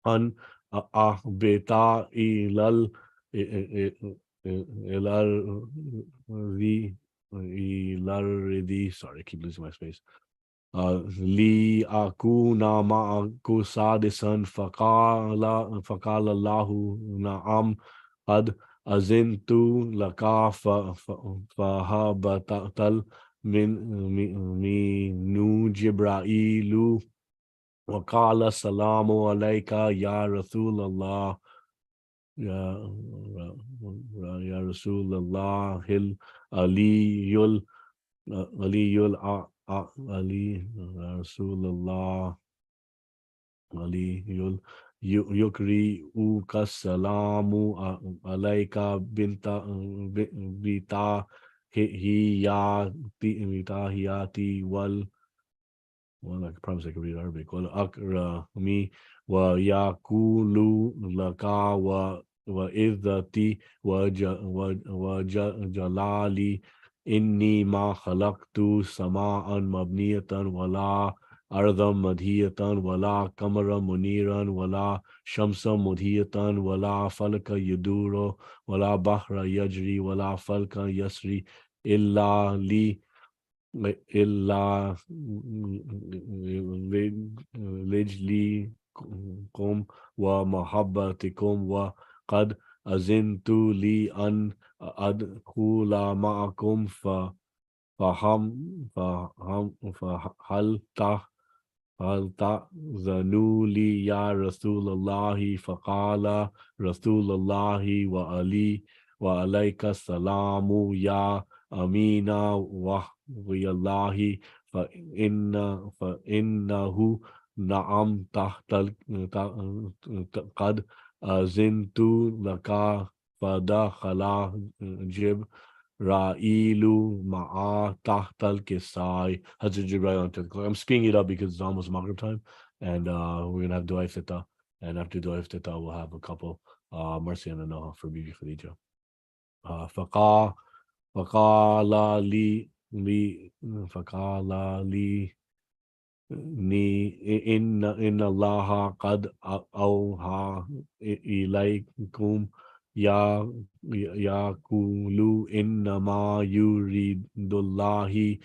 an ahbita ilal sorry, I keep losing my space. Li akuna ma'aku sadisan faqala Allahu na'am qad azintu laka fahabatal minu Jibrailu وقال السلام عليك يا رسول الله Ya Rasulullah Aliyul Aliyul Ali Ya Rasulullah Aliyul Yukri Ukasalamu Alaika Bita Hiyati well, I promise I can read Arabic. Wal akrami wa yakulu laka wa izzati jalali inni ma khalaqtu sama'an mabniyatan wala ardham madhiyatan wala kamara muniran wala shamsa mudhiyatan wala falka yaduro wala bahra yajri wala falka yasri illa li إلا لجلكم ومحبتكم وقد أذنت لي أن أدخل معكم فهل هل تأذنوا لي يا رسول الله فقال رسول الله وعليك السلام يا أمينا وحي الله فإنه نعم تحت قد أذنت لك فدخل Ra'ilu ma'a tahtal kisai. Hazrat Jibril onto the clock. I'm speeding it up because it's almost Maghrib time, and we're gonna have Dua Iftita, and after Dua Iftita, we'll have a couple Mercy and Anoha for Bibi Khadija. Faqa faqala li inna allaha qad awha ilaykum ya yaqulu inna ma yuridullahi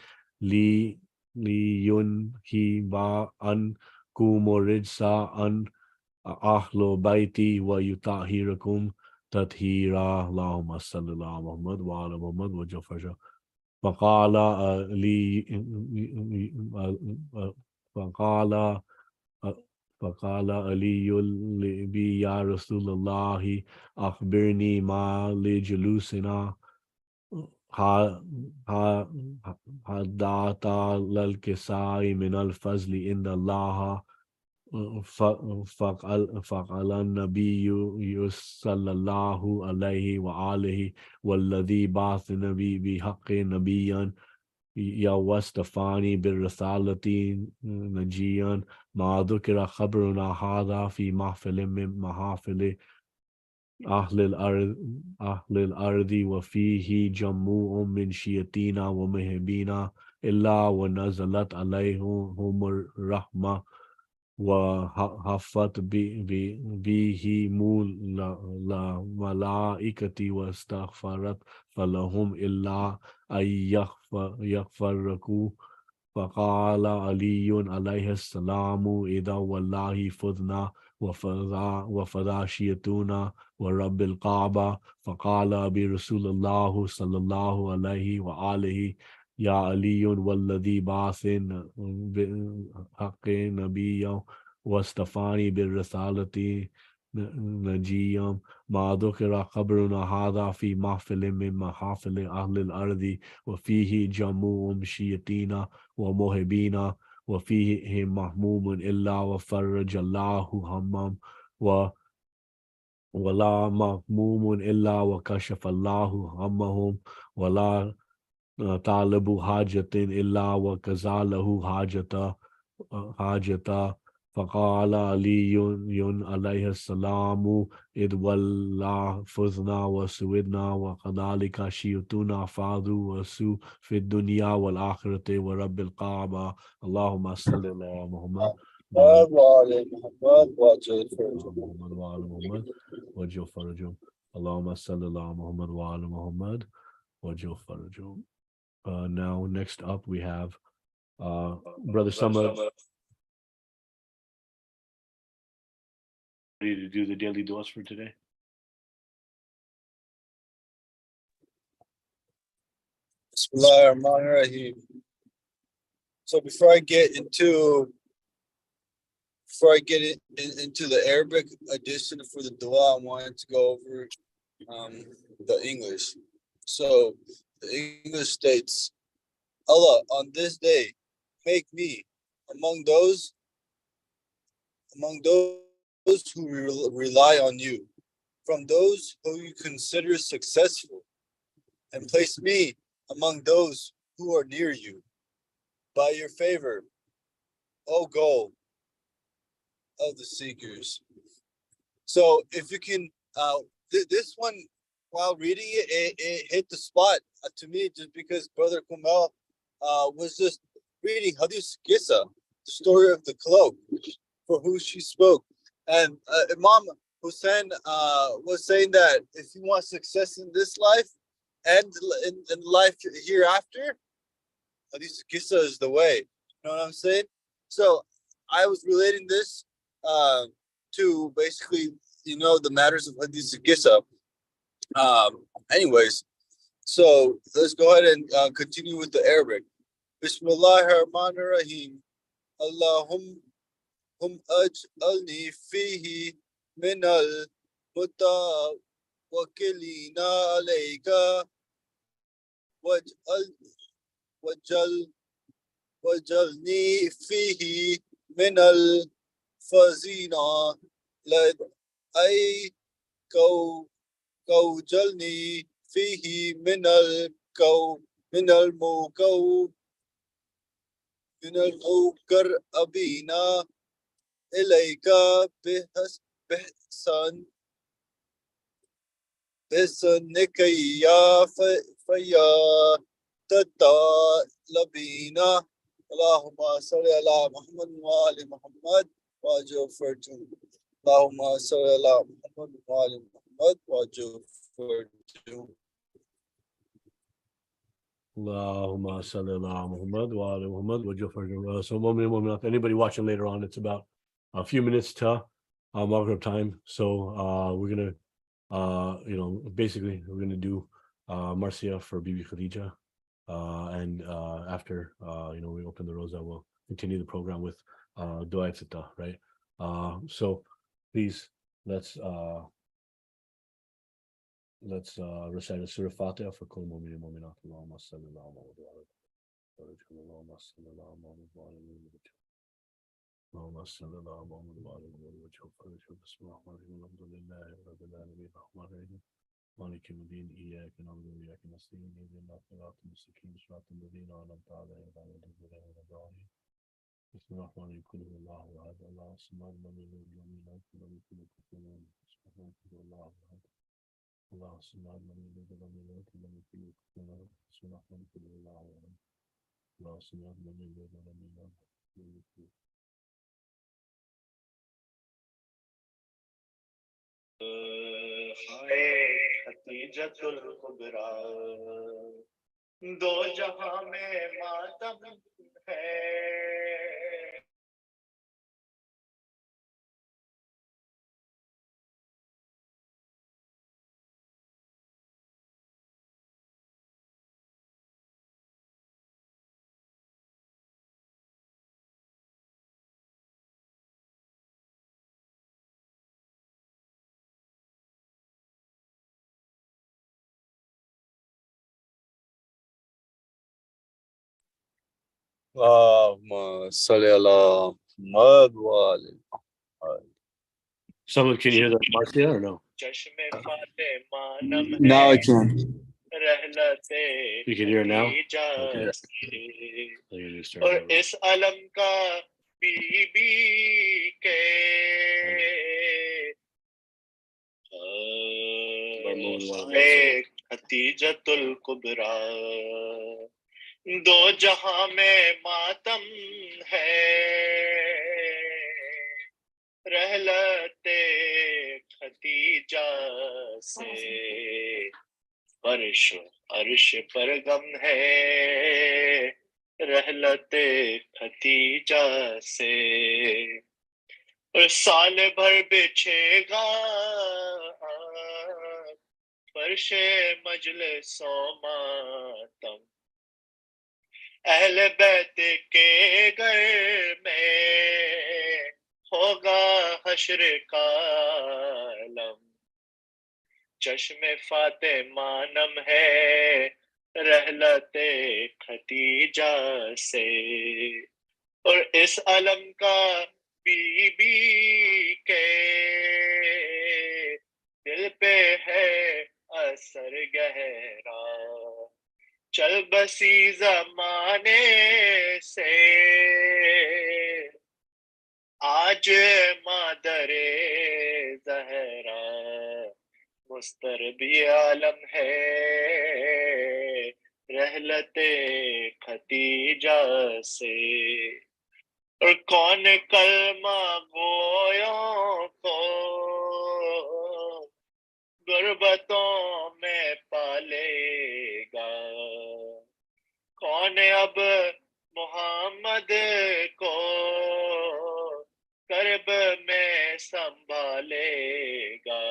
liyunhiba ankum rijsa an ahlu baiti wa yutahhirakum tathira. Allahumma salli ala Muhammad wa ala Muhammad wa jafar. فقال لي فقال فقال علي لي يا رسول الله أخبرني ما لجلوسنا حدات للكساء من الفضل إن الله فقال النبي صلى الله عليه وآله والذي بعث النبي بحق نبيا يوستفاني بالرسالة نجيا ما ذكر خبرنا هذا في محفل من محافل أهل الأرض وفيه جموع من شيتنا ومهبينا إلا ونزلت عليهم الرحمة وحفت به الملائكة واستغفرت فلهم إلا أن يغفركوا. فقال علي عليه السلام إذا والله فذنا وفداشيتنا ورب الكعبة. فقال برسول الله صلى الله عليه وآله يا علي والذي بعث بحق نبيا واستفاني بالرسالة نجيا ما ذكر خبرنا هذا في محفل من محافل أهل الأرض وفيه جموع شيتنا ومهبينا وفيهم محموم إلا وفرج الله همم ولا مهموم إلا وكشف الله همهم ولا طالب حاجة إلا وكزى له حاجة. فقال علي عليه السلام إذ ولا فزنا وسودنا وكذلك شيوتنا فاضوا وسو في الدنيا والآخرة ورب الكعبة. اللهم صل على محمد وعلى محمد وعلى محمد وجل فرجهم. اللهم صل على محمد وعلى محمد وجل فرجهم. Now, next up, we have Brother Summer ready to do the daily dose for today. Bismillahirrahmanirrahim. So before I get into before I get into the Arabic edition for the dua, I wanted to go over the English. So the English states, Allah, on this day, make me among those who rely on you, from those who you consider successful, and place me among those who are near you. By your favor, O goal of the seekers. So if you can, this one, while reading it hit the spot to me, just because Brother Kumal was just reading Hadith Kissa, the story of the cloak, for who she spoke. And Imam Hussein was saying that if you want success in this life and in life hereafter, Hadith Kissa is the way. You know what I'm saying? So I was relating this to basically, the matters of Hadith Kissa. Anyways, so let's go ahead and continue with the Arabic. Bismillahirrahmanirrahim. Allahum aj'alni fihi min al-mutawakkilina alayka waj'al waj'alni fihi min al-fazina lad ay كوجلني فيه من المقربين إليك بحسنك يا فيا تطلبين اللهم صل على محمد وآل محمد وجفرتم اللهم صل على محمد وآل محمد وجفرتم Allahumma salli ala Muhammad wa ala Muhammad wa jafar. So, moment, anybody watching later on, it's about a few minutes to Maghrib time. So, we're gonna, basically, we're gonna do Marcia for Bibi Khadija, and after we open the roza, we'll continue the program with Dua Iftitah, right? So, please let's recite the Surah Fatiha for Kul Mu'min and Mu'minat. Allahumma salli ala Muhammad wa ala Allahumma salli ala Muhammad wa ala Allahumma salli ala Muhammad wa ala Bismillahir Alhamdulillahi Rabbil Alamin Rahmanir Rahim Maliki Yawmiddin Iyyaka na'budu wa iyyaka nasta'in Ihdinas siratal mustaqim siratal ladzina an'amta 'alaihim ghayril maghdubi 'alaihim waladdallin Bismillahir Rahmanir Rahim Qul huwallahu ahad Allahu samad lam yalid wa lam yulad wa lam yakul lahu kufuwan ahad Bismillahir Rahmanir Rahim Allah subhanahu wa ta'ala lam yakul lahu kufuwan ahad Bismillahir Rahmanir Rahim Allah subhanahu wa ta'ala lam yakul lahu kufuwan ahad खतीजतुल कुबरा दो जहां में मातम है اللهم صل على محمد وآل محمد. Someone, can you hear the Marcia or no? Now I can. You can hear it now? Okay. और इस अलम का बीबी के खतीजतुल कुबरा दो जहां में मातम है रहलते खतीजा से अर्श पर गम है रहलते खतीजा से और साल भर बिछेगा फर्शे मजलिसो मातम अहले बैत के घर में होगा हश्र का आलम। चश्मे फातिमा नम है रहलते खतीजा से, और इस अलम का बीबी के दिल पे है असर गहरा। चल बसी जमाने से आज मादरे जहरा, मुस्तरबी आलम है रहलते खतीजा से। और कौन कलमा गोयों को गुर्बतों में पालेगा, कौन अब मोहम्मद को करब में संभालेगा।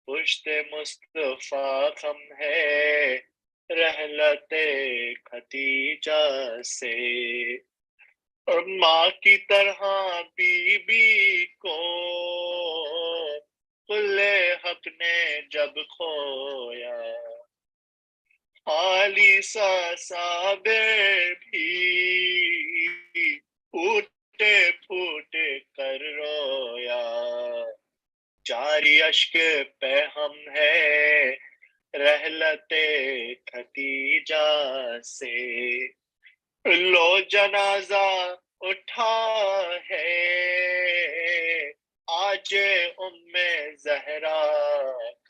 पुश्त मुस्तफा खम है रहलते खतीजा से, और माँ की तरह बीबी को खुले हक ने जब खोया, खाली सा साबिर भी फूटे फूटे कर रोया। जारी अश्क पे हम है रहलते खतीजा से, लो जनाजा उठा है आज उम्मे ज़हरा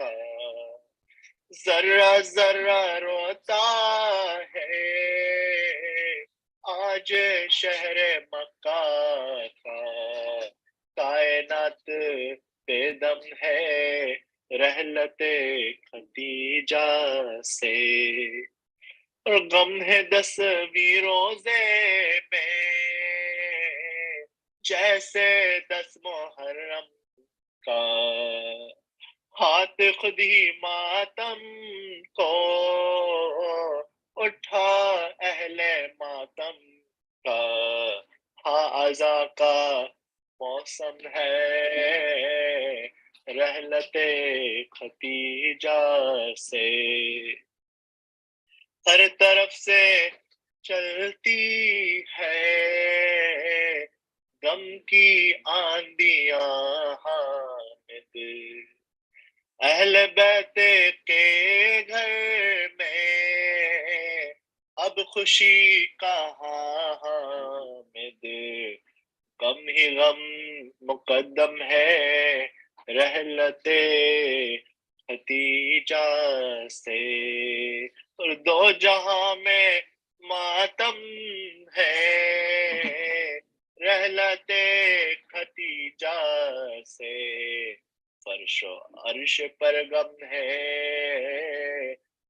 का। जर्रा जर्रा रोता है आज शहर मक्का का। कायनात बेदम है रहलते खतीजा से, और गम है 10वीं रोजे में जैसे 10 मुहर्रम का। हाथ खुद ही मातम को उठा अहले मातम का। हाँ अज़ा का मौसम है रहलते खतीजा से। हर तरफ से चलती है गम की आंधियां हामिद, अहले बैत के घर में अब खुशी कहाँ हामिद। गम ही गम मुकद्दम है रहलते खतीजा से, और दो जहां में मातम है रहलते खतीजा से। फर्शो अर्श पर गम है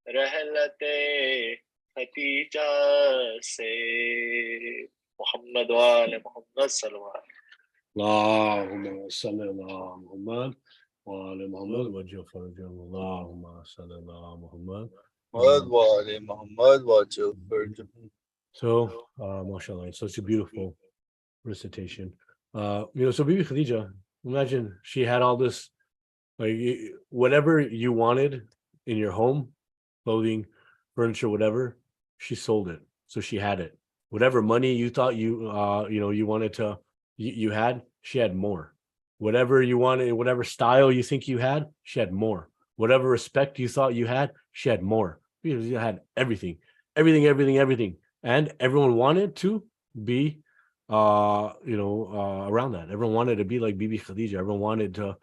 रहलते खतीजा से। मोहम्मद वाले मोहम्मद सल्लल्लाहु अलैहि Allahumma salli ala Muhammad wa ala Muhammad wa farjam. Allahumma salli ala Muhammad. Muhammad wajil farjam. So, mashallah, it's such a beautiful recitation. So Bibi Khadija, imagine she had all this, like whatever you wanted in your home, clothing, furniture, whatever, she sold it. So she had it. Whatever money you thought you wanted to, you had, she had more. Whatever you wanted, whatever style you think you had, she had more. Whatever respect you thought you had, she had more. You had everything, everything. And everyone wanted to be around that. Everyone wanted to be like Bibi Khadija. Everyone wanted to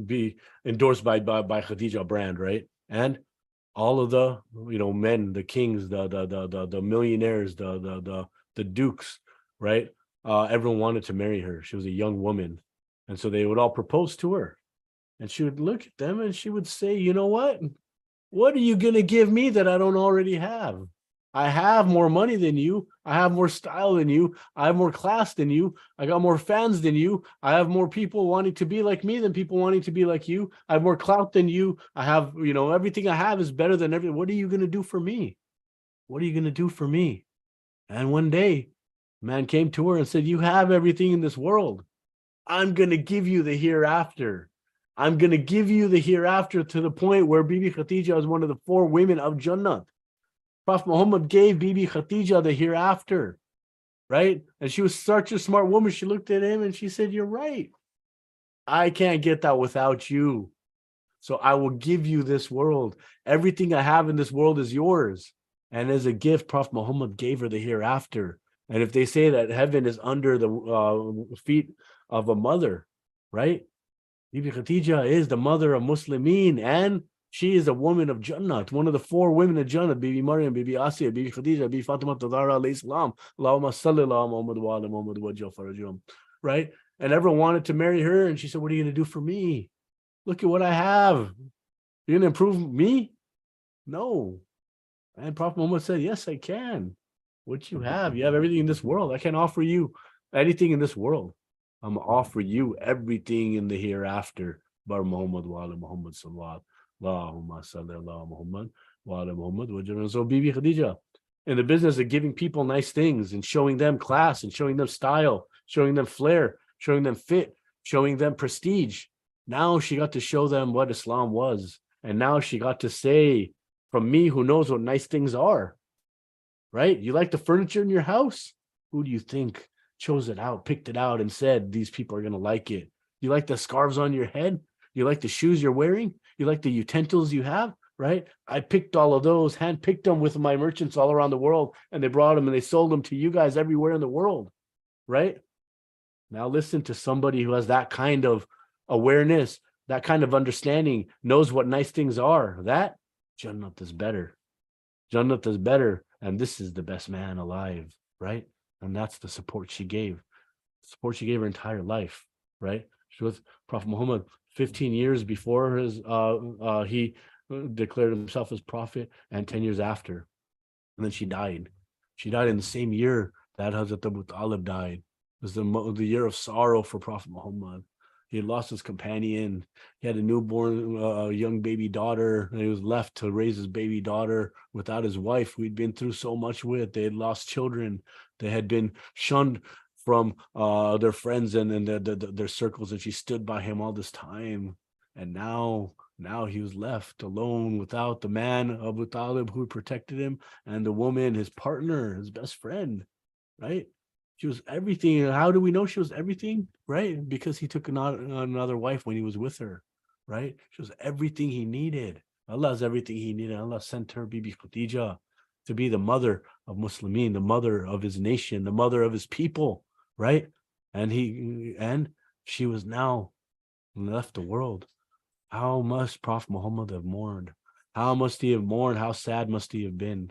be endorsed by Khadija brand, right? And all of the men, the kings, the millionaires, the dukes, right? Everyone wanted to marry her. She was a young woman, and so they would all propose to her, and she would look at them and she would say, "You know what? What are you gonna give me that I don't already have? I have more money than you. I have more style than you. I have more class than you. I got more fans than you. I have more people wanting to be like me than people wanting to be like you. I have more clout than you. I have, everything I have is better than everything. What are you going to do for me? What are you going to do for me?" And one day, Man came to her and said, you have everything in this world. I'm going to give you the hereafter. I'm going to give you the hereafter, to the point where Bibi Khadija is one of the 4 women of Jannah. Prophet Muhammad gave Bibi Khadija the hereafter, right? And she was such a smart woman. She looked at him and she said, you're right. I can't get that without you. So I will give you this world. Everything I have in this world is yours. And as a gift, Prophet Muhammad gave her the hereafter. And if they say that heaven is under the feet of a mother, right? Bibi Khadija is the mother of Muslimin, and she is a woman of Jannah. It's one of the 4 women of Jannah: Bibi Maryam, Bibi Asiya, Bibi Khadija, Bibi Fatima Tadara alayhi salam. Allahumma salli ala Muhammad wa ala Muhammad wa jal farajum. Right? And everyone wanted to marry her, and she said, what are you going to do for me? Look at what I have. You're going to improve me? No. And Prophet Muhammad said, yes, I can. What you have everything in this world. I can offer you anything in this world. I'm going to offer you everything in the hereafter. Bar Muhammad wa ala Muhammad sallallahu Allahumma salli ala Muhammad wa ala Muhammad wa jal. So Bibi Khadija, in the business of giving people nice things and showing them class and showing them style, showing them flair, showing them fit, showing them prestige. Now she got to show them what Islam was. And now she got to say, from me who knows what nice things are, right? You like the furniture in your house? Who do you think chose it out, picked it out, and said, these people are going to like it? You like the scarves on your head? You like the shoes you're wearing? You like the utensils you have, right? I picked all of those, hand-picked them with my merchants all around the world, and they brought them and they sold them to you guys everywhere in the world, right? Now listen to somebody who has that kind of awareness, that kind of understanding, knows what nice things are. That Jannat is better. Jannat is better. And this is the best man alive, right? And that's the support she gave. Support she gave her entire life, right? She was Prophet Muhammad 15 years before his he declared himself as prophet, and 10 years after. And then she died. She died in the same year that Hazrat Abu Talib died. It was the year of sorrow for Prophet Muhammad. He had lost his companion. He had a newborn, young baby daughter, and he was left to raise his baby daughter without his wife, who he'd been through so much with. They had lost children. They had been shunned from their friends and their circles, and she stood by him all this time. And now he was left alone without the man, Abu Talib, who protected him, and the woman, his partner, his best friend, right? She was everything. How do we know she was everything? Right? Because he took another wife when he was with her, right? She was everything he needed. Allah is everything he needed. Allah sent her, Bibi Khadija, to be the mother of Muslimin, the mother of his nation, the mother of his people, right? And she was now left the world. How must Prophet Muhammad have mourned? How must he have mourned? How sad must he have been?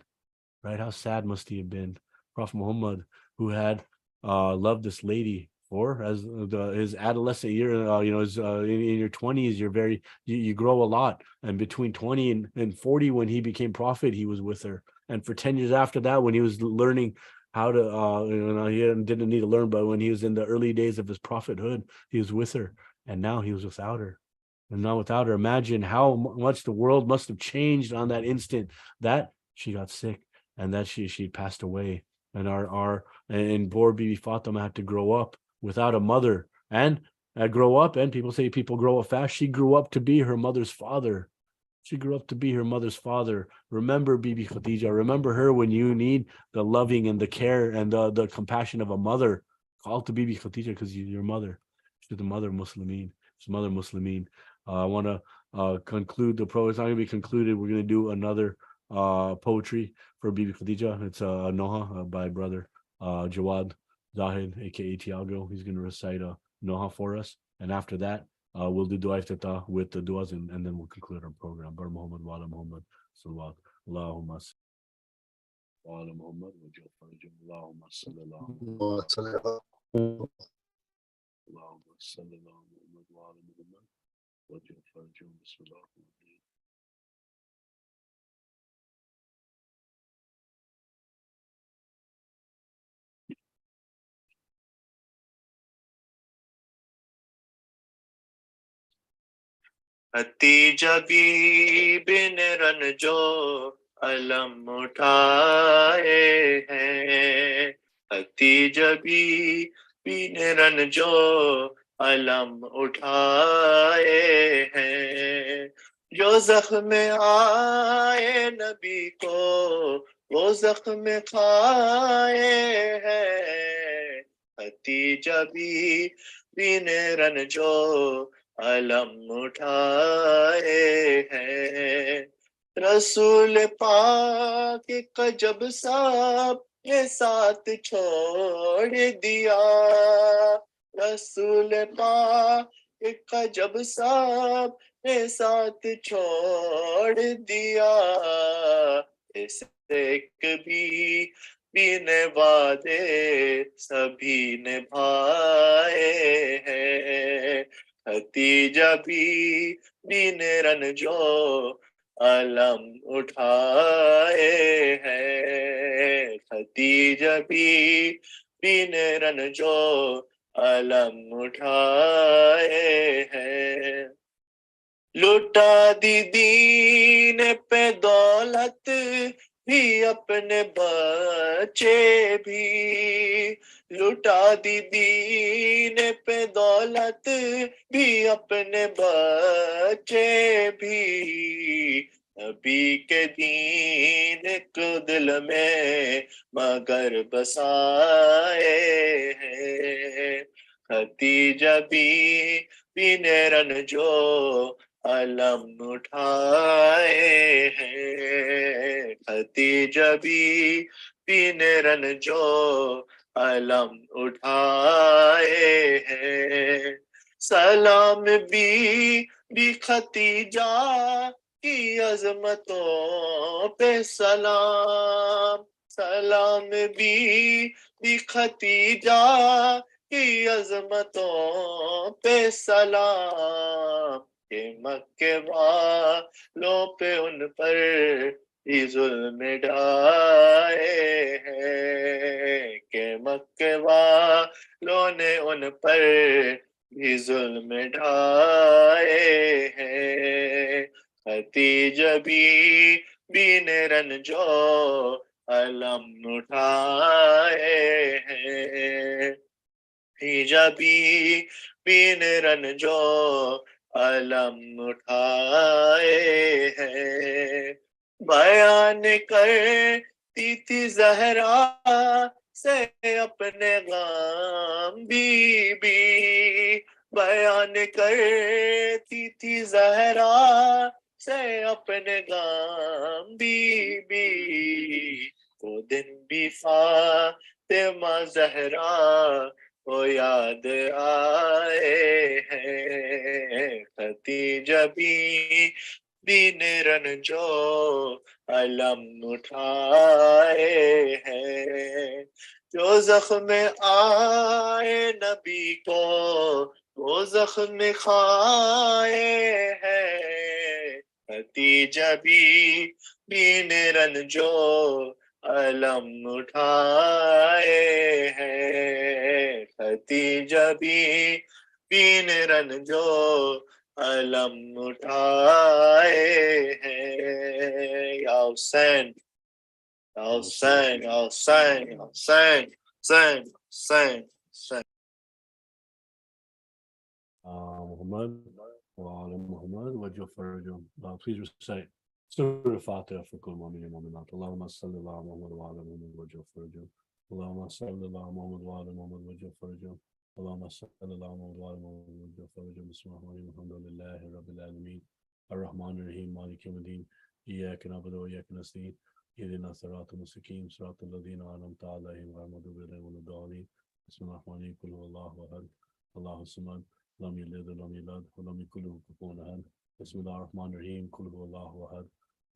Right? How sad must he have been? Prophet Muhammad, who had loved this lady for his adolescent year, in your 20s, you grow a lot. And between 20 and 40, when he became prophet, he was with her. And for 10 years after that, when he was learning how to, he didn't need to learn, but when he was in the early days of his prophethood, he was with her. And now he was without her. And now without her, imagine how much the world must have changed on that instant that she got sick and that she passed away. And poor Bibi Fatima had to grow up without a mother, and grow up. And people say people grow up fast. She grew up to be her mother's father. She grew up to be her mother's father. Remember Bibi Khadija. Remember her when you need the loving and the care and the compassion of a mother. Call to Bibi Khadija, because she's your mother. She's the mother of Muslimin. She's mother of Muslimin. I want to conclude the program. It's not going to be concluded. We're going to do another poetry for Bibi Khadija. It's a Noha by brother Jawad Zahid, aka Tiago. He's going to recite a Noha for us, and after that we'll do Dua Iftitah with the duas, and then we'll conclude our program. Bar Muhammad wa ala Muhammad sallallahu Allahumma wa ala Muhammad wa jal farajum. Allahumma salli ala Muhammad. Allahumma salli ala Muhammad wa ala Muhammad wa jal farajum. Bismillah. Khadija बीबी ने run जो अलम उठाए हैं खदीजा बीबी ने रंजो अलम उठाए हैं, जो जख्म आए नबी को वो जख्म खाए हैं। खदीजा बीबी ने रंजो अलम उठाए हैं। रसूल पाक का जब साब ये साथ छोड़ दिया, रसूल पाक का जब साब ये साथ छोड़ दिया, इसे कभी ने वादे सभी निभाए हैं। खदीजा बीबी ने रंजो अलम उठाए हैं। खदीजा बीबी ने रंजो अलम उठाए हैं। लुटा दी दीन पे दौलत भी अपने बच्चे भी, लुटा दी दीन पे दौलत भी अपने बच्चे भी, नबी के दीन को दिल में मगर बसाए हैं। खदीजा बीबी ने रंजो अलम उठाए हैं। खदीजा बीबी ने रंजो अलम उठाए हैं। सलाम बीबी खदीजा की अजमतों पे सलाम, सलाम बीबी खदीजा की अजमतों पे सलाम, के मक्के वालों पे उन पर ही जुल्म ढाए हैं, के मक्के वालों ने उन पर भी जुल्म ढाए हैं। खदीजा बीबी ने रंजो अलम उठाए हैं। खदीजा बीबी ने रंजो अलम उठाए हैं। बयान करती थी ज़हरा से अपने गम बीबी, बयान करती थी ज़हरा से अपने गम बीबी, वो दिन भी फातिमा ज़हरा को याद आए हैं। खदीजा बीबी ने रंजो अलम उठाए हैं। जो जख्म आए नबी को वो जख्म खाए हैं। खदीजा बीबी ने रंजो अलम उठाए हैं। खदीजा बीबी ने रंजो अलम उठाए हैं। या हुसैन, या हुसैन, या हुसैन, या Hussain, Hussain, Hussain, Hussain. Muhammad wa ala Muhammad wa Jafarjum. Please recite Surah Al-Fatiha for Kul Mu'min and Mu'minat. Allahumma salli ala Muhammad wa ala Muhammad wa Jafarjum. Allahumma salli ala Muhammad wa ala Muhammad wa Jafarjum. Allahumma salli ala Muhammad wa ala Muhammad wa Jafarjum. Bismillahirrahmanirrahim. Alhamdulillahi Rabbil Alameen. Ar-Rahman Ar-Rahim. Malik Yawmiddin. Iyyaka na'budu wa iyyaka nasta'in. اهدنا الصراط المستقيم صراط الذين أنعمت عليهم غير المغضوب عليهم ولا الضالين. بسم الله الرحمن الرحيم. قل هو الله أحد الله الصمد لم يلد ولم يولد ولم يكن له كفوا أحد. بسم الله الرحمن الرحيم. قل هو الله أحد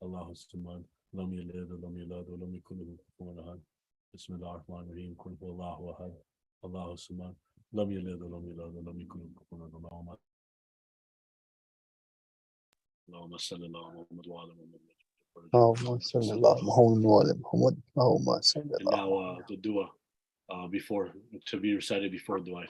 الله الصمد لم يلد ولم يولد ولم يكن له كفوا أحد. بسم الله الرحمن الرحيم. قل هو الله أحد الله الصمد لم يلد ولم يولد ولم يكن له كفوا أحد. اللهم صل على محمد وعلى محمد. اللهم صل على محمد وعلى محمد. اللهم صل And على now the dua before to be recited before dua.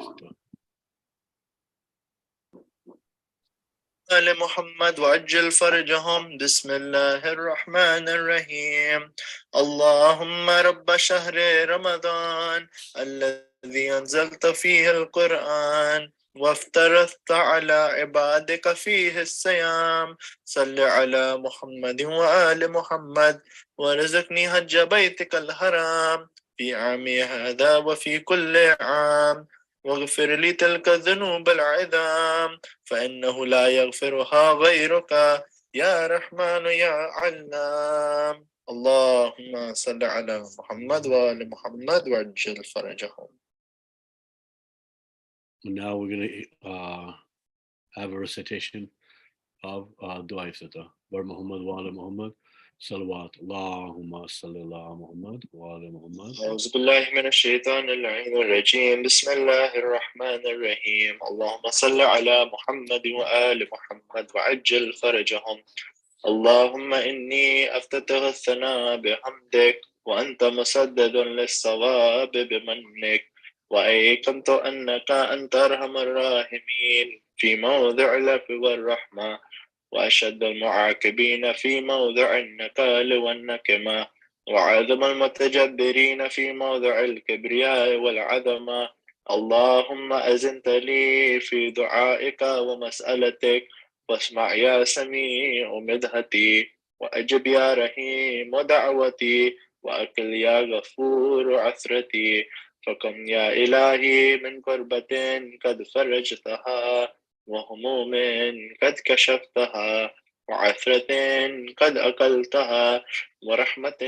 آل محمد وعجل فرجهم. بسم الله الرحمن الرحيم. اللهم رب شهر رمضان الذي أنزلت فيه القرآن وافترضت على عبادك فيه الصيام، صل على محمد وآل محمد ورزقني حج بيتك الحرام في عامي هذا وفي كل عام، واغفر لي تلك الذنوب العظام فإنه لا يغفرها غيرك يا رحمن يا علام. اللهم صل على محمد وآل محمد وعجل فرجهم. Now we're going to have a recitation of Dua Iftitah. Bar Muhammad wa ala Muhammad. Salawat. Allahumma salli ala Muhammad wa ala Muhammad. أعوذ بالله من الشيطان اللعين الرجيم. بسم الله الرحمن الرحيم. اللهم صل على محمد وآل محمد وعجل فرجهم. اللهم إني أفتتح الثناء بحمدك وأنت مسدد للصواب بمنك، وأيقنت أنك أنت أرحم الراحمين في موضع العفو والرحمة، وأشد المعاقبين في موضع النكال والنكمة، وعظم المتجبرين في موضع الكبرياء والعظمة. اللهم أزنت لي في دعائك ومسألتك، واسمع يا سميع مدحتي، وأجب يا رحيم دعوتي، وأكل يا غفور عثرتي. فكم يا إلهي من كربة قد فرجتها، وهموم قد كشفتها، وعثرة قد أكلتها، ورحمة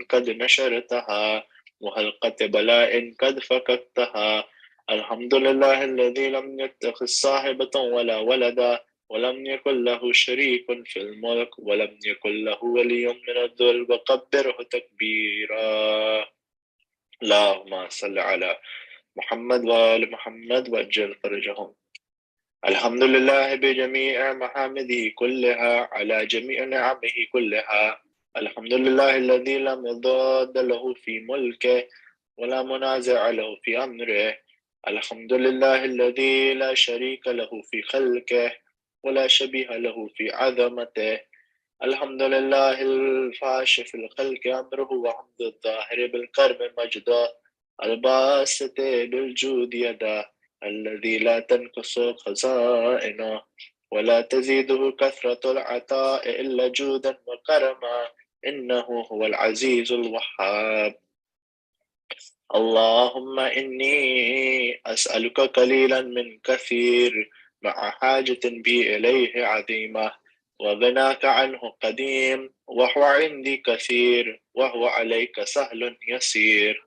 قد نشرتها، وحلقة بلاء قد فككتها. الحمد لله الذي لم يتخذ صاحبة ولا ولدا، ولم يكن له شريك في الملك، ولم يكن له ولي من الذل، وكبره تكبيرا. اللهم صل على محمد وآل محمد وأجل فرجهم. الحمد لله بجميع محامده كلها على جميع نعمه كلها. الحمد لله الذي لم يضاد له في ملكه ولا منازع له في أمره. الحمد لله الذي لا شريك له في خلقه ولا شبيه له في عظمته. الحمد لله الفاش في الخلق أمره، وحمد الظاهر بالكرم مجده، الباسط بالجود يده، الذي لا تنقص خزائنه ولا تزيده كثرة العطاء إلا جودا وكرما، إنه هو العزيز الوهاب. اللهم إني أسألك قليلا من كثير، مع حاجة بي إليه عظيمة، وغناك عنه قديم، وهو عندي كثير، وهو عليك سهل يسير.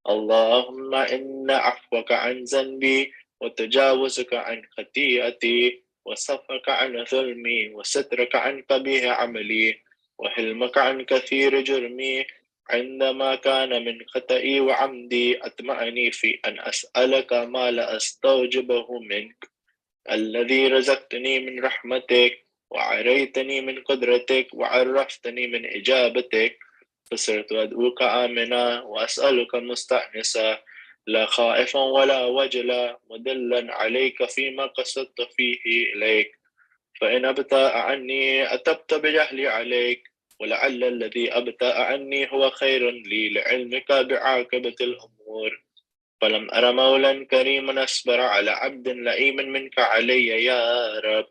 اللهم إن عفوك عن ذنبي، وتجاوزك عن خطيئتي، وصفك عن ظلمي، وسترك عن قبيح عملي، وحلمك عن كثير جرمي، عندما كان من خطئي وعمدي أطمعني في أن أسألك ما لا أستوجبه منك، الذي رزقتني من رحمتك، وعريتني من قدرتك، وعرفتني من إجابتك، فصرت أدعوك آمنا وأسألك مستأنسا، لا خائفا ولا وجلا، مدلا عليك فيما قصدت فيه إليك. فإن أبتأ عني أتبت بجهلي عليك، ولعل الذي أبتأ عني هو خير لي لعلمك بعاقبة الأمور. فلم أر مولا كريما أصبر على عبد لئيم منك علي يا رب.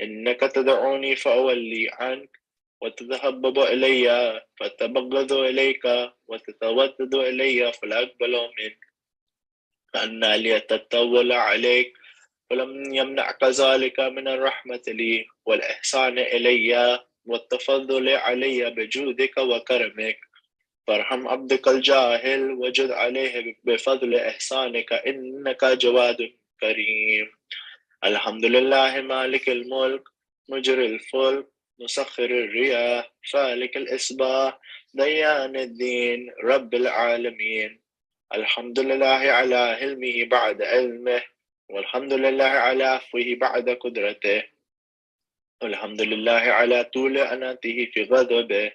إنك تدعوني فأولي عنك، وتتهبب إلي فأتبغض إليك، وتتودد إلي فلا أقبل منك. فأنا لي أتطول عليك، ولم يمنعك ذلك من الرحمة لي والإحسان إلي والتفضل علي بجودك وكرمك. فارحم عبدك الجاهل وجد عليه بفضل إحسانك، إنك جواد كريم. الحمد لله مالك الملك، مجري الفلك، مسخر الرياح، فالك الإصباح، ديان الدين، رب العالمين. الحمد لله على حلمه بعد علمه، والحمد لله على عفوه بعد قدرته، والحمد لله على طول أناته في غضبه،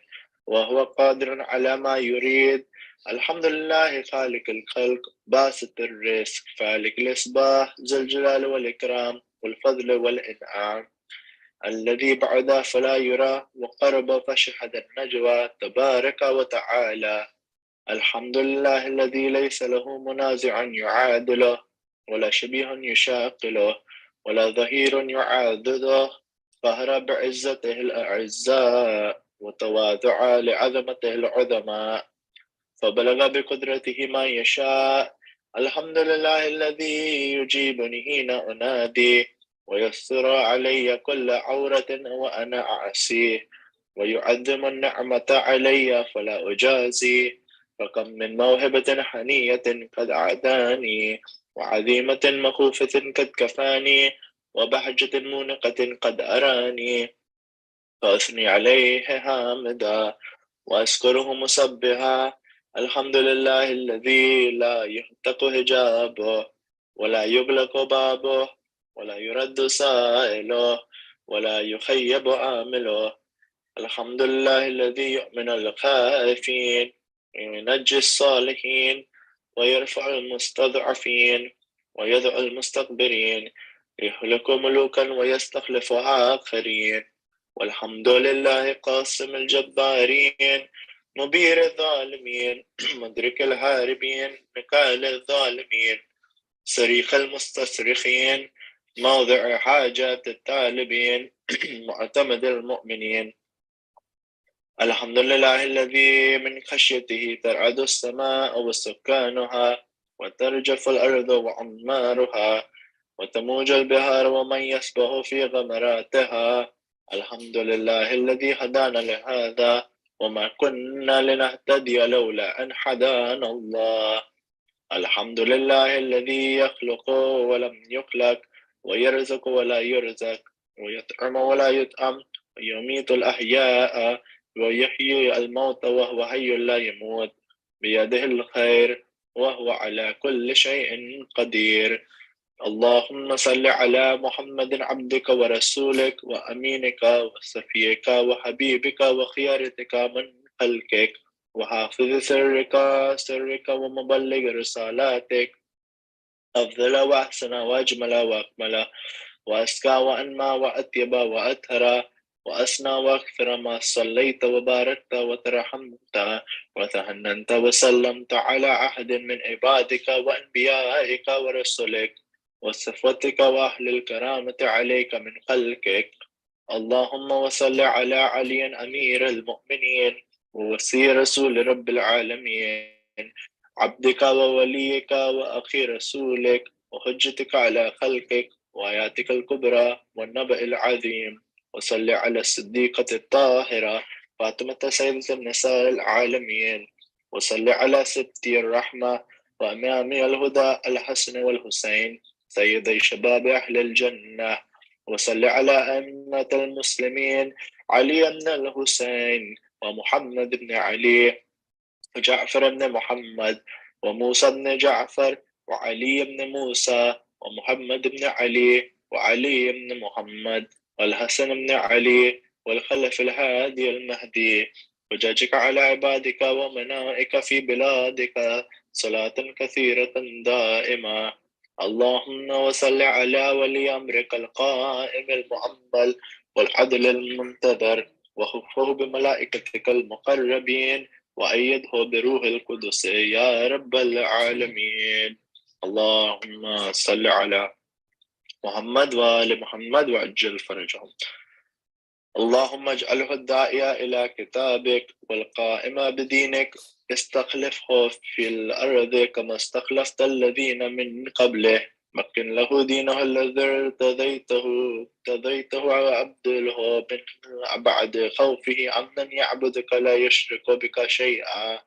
وهو قادر على ما يريد. الحمد لله خالق الخلق، باسط الرزق، فالك الإصباح، ذو الجلال والإكرام والفضل والإنعام. الذي بعد فلا يرى وقرب فشهد النجوى تبارك وتعالى. الحمد لله الذي ليس له منازع يعادله ولا شبيه يشاقله ولا ظهير يعاضده، قهر بعزته الأعزاء وتواضع لعظمته العظماء، فبلغ بقدرته ما يشاء. الحمد لله الذي يجيبني حين أنادي ويسر علي كل عورة وأنا أعصيه، ويعظم النعمة علي فلا أجازي. فكم من موهبة حنية قد أعداني، وعظيمة مخوفة قد كفاني، وبهجة مونقة قد أراني، فأثني عليه حامدا وأشكره مسبحا. الحمد لله الذي لا يهتك حجابه ولا يغلق بابه ولا يرد سائله ولا يخيب عامله. الحمد لله الذي يؤمن الخائفين وينجي الصالحين ويرفع المستضعفين ويدعو المستكبرين، يهلك ملوكا ويستخلف آخرين. والحمد لله قاسم الجبارين مبير الظالمين مدرك الهاربين نكال الظالمين، صريخ المستصرخين موضع حاجات الطالبين معتمد المؤمنين. الحمد لله الذي من خشيته ترعد السماء وسكانها وترجف الأرض وعمارها وتموج البحار ومن يسبح في غمراتها. الحمد لله الذي هدانا لهذا وما كنا لنهتدي لولا أن هدانا الله. الحمد لله الذي يخلق ولم يخلق ويرزق ولا يرزق ويطعم ولا يطعم ويميت الأحياء ويحيي الموت وهو حي لا يموت، بيده الخير وهو على كل شيء قدير. اللهم صل على محمد عبدك ورسولك وأمينك وصفيك وحبيبك وخيارتك من خلقك وحافظ سرك ومبلغ رسالاتك، أفضل وأحسن وأجمل وأكمل وأزكى وأنمى وأطيب وأطهر وأسنى وأكثر ما صليت وباركت وترحمت وتهننت وسلمت على أحد من عبادك وأنبيائك ورسلك وصفتك وأهل الكرامة عليك من خلقك. اللهم وصل على علي أمير المؤمنين ووصي رسول رب العالمين، عبدك ووليك وأخي رسولك وحجتك على خلقك وآياتك الكبرى والنبأ العظيم. وصل على الصديقة الطاهرة فاطمة سيدة النساء العالمين، وصل على سبتي الرحمة وأمامي الهدى الحسن والحسين سيدي شباب أهل الجنة، وصل على أئمة المسلمين علي بن الحسين ومحمد بن علي وجعفر بن محمد وموسى بن جعفر وعلي بن موسى ومحمد بن علي وعلي بن محمد والحسن بن علي والخلف الهادي المهدي، وجاجك على عبادك ومنائك في بلادك صلاة كثيرة دائمة. اللهم وصل على ولي أمرك القائم المؤمل والعدل المنتظر وخفه بملائكتك المقربين وأيده بروح القدس يا رب العالمين. اللهم صل على محمد وآل محمد وعجل فرجهم. اللهم اجعله الداعية إلى كتابك والقائم بدينك، استخلفه في الأرض كما استخلفت الذين من قبله، مكن له دينه الذي ارتضيته وأبدله من بعد خوفه عمن يعبدك لا يشرك بك شيئا.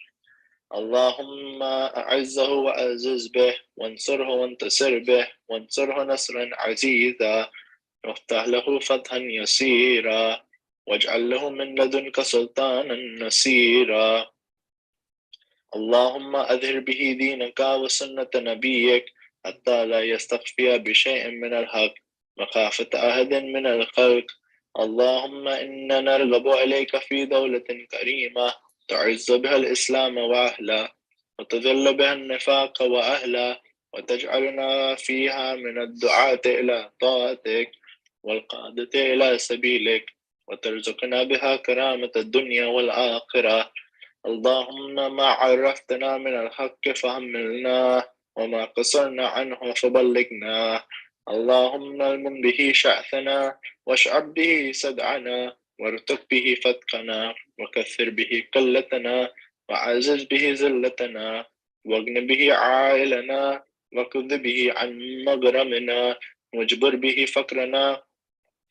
اللهم أعزه وأعزز به وانصره وانتصر به وانصره نصرا عزيزا، وافتح له فتحا يسيرا واجعل له من لدنك سلطانا نصيرا. اللهم أظهر به دينك وسنة نبيك حتى لا يستخفي بشيء من الحق مخافة أحد من الخلق. اللهم إنا نرغب إليك في دولة كريمة تعز بها الإسلام وأهله وتذل بها النفاق وأهله، وتجعلنا فيها من الدعاة إلى طاعتك والقادة إلى سبيلك وترزقنا بها كرامة الدنيا والآخرة. اللهم ما عرفتنا من الحق فهملناه وما قصرنا عنه فبلغناه. اللهم المم به شأثنا واشعب به سدعنا وارتق به فتقنا وكثر به قلتنا وعزز به زلتنا واغن به عائلنا وكذ به عن مغرمنا واجبر به فقرنا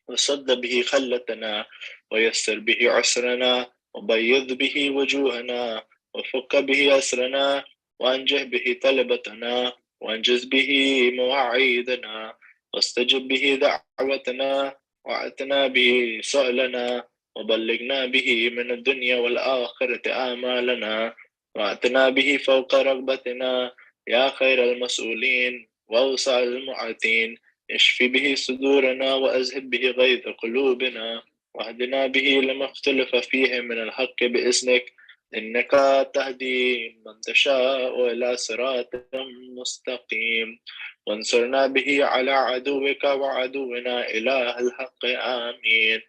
وسد به خلتنا ويسر به عسرنا وبيض به وجوهنا وفك به أسرنا وأنجه به طلبتنا وأنجز به مواعيدنا واستجب به دعوتنا وأتنا به سؤلنا وبلغنا به من الدنيا والآخرة آمالنا وأتنا به فوق رغبتنا يا خير المسؤولين وأوسع المعطين. اشف به صدورنا وأذهب به غيظ قلوبنا واهدنا به لما اختلف فيه من الحق بإذنك إنك تهدي من تشاء إلى صراط مستقيم. وانصرنا به على عدوك وعدونا إله الحق آمين.